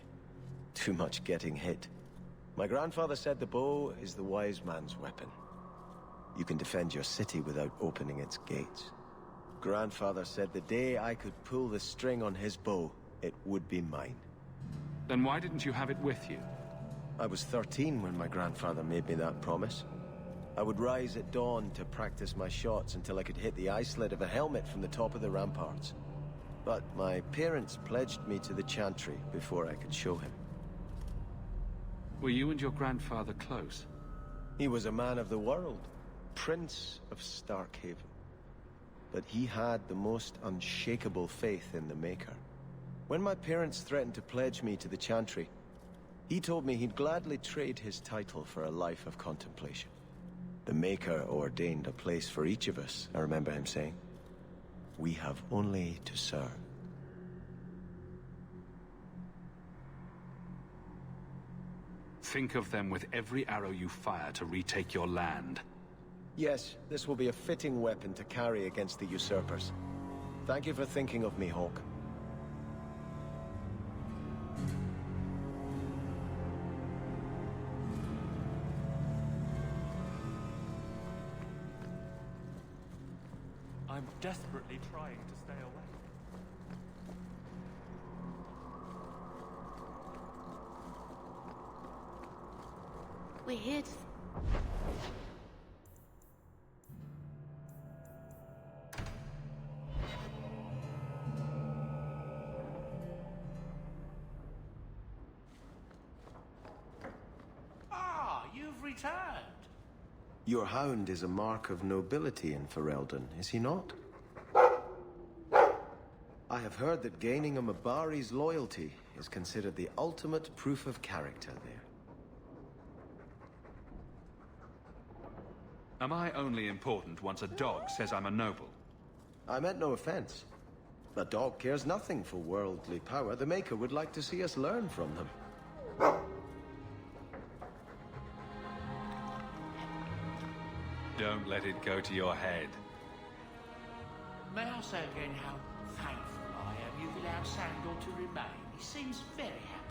Too much getting hit. My grandfather said the bow is the wise man's weapon. You can defend your city without opening its gates. Grandfather said the day I could pull the string on his bow, it would be mine. Then why didn't you have it with you? I was 13 when my grandfather made me that promise. I would rise at dawn to practice my shots until I could hit the eye slit of a helmet from the top of the ramparts. But my parents pledged me to the Chantry before I could show him. Were you and your grandfather close? He was a man of the world, Prince of Starkhaven. But he had the most unshakable faith in the Maker. When my parents threatened to pledge me to the Chantry, he told me he'd gladly trade his title for a life of contemplation. The Maker ordained a place for each of us, I remember him saying. We have only to serve. Think of them with every arrow you fire to retake your land. Yes, this will be a fitting weapon to carry against the usurpers. Thank you for thinking of me, Hawk. I'm desperately trying to stay away. We're here to... Ah, you've returned. Your hound is a mark of nobility in Ferelden, is he not? I have heard that gaining a Mabari's loyalty is considered the ultimate proof of character there. Am I only important once a dog says I'm a noble? I meant no offense. A dog cares nothing for worldly power. The Maker would like to see us learn from them. Don't let it go to your head. May I say again how thankful I am you've allowed Sandor to remain? He seems very happy.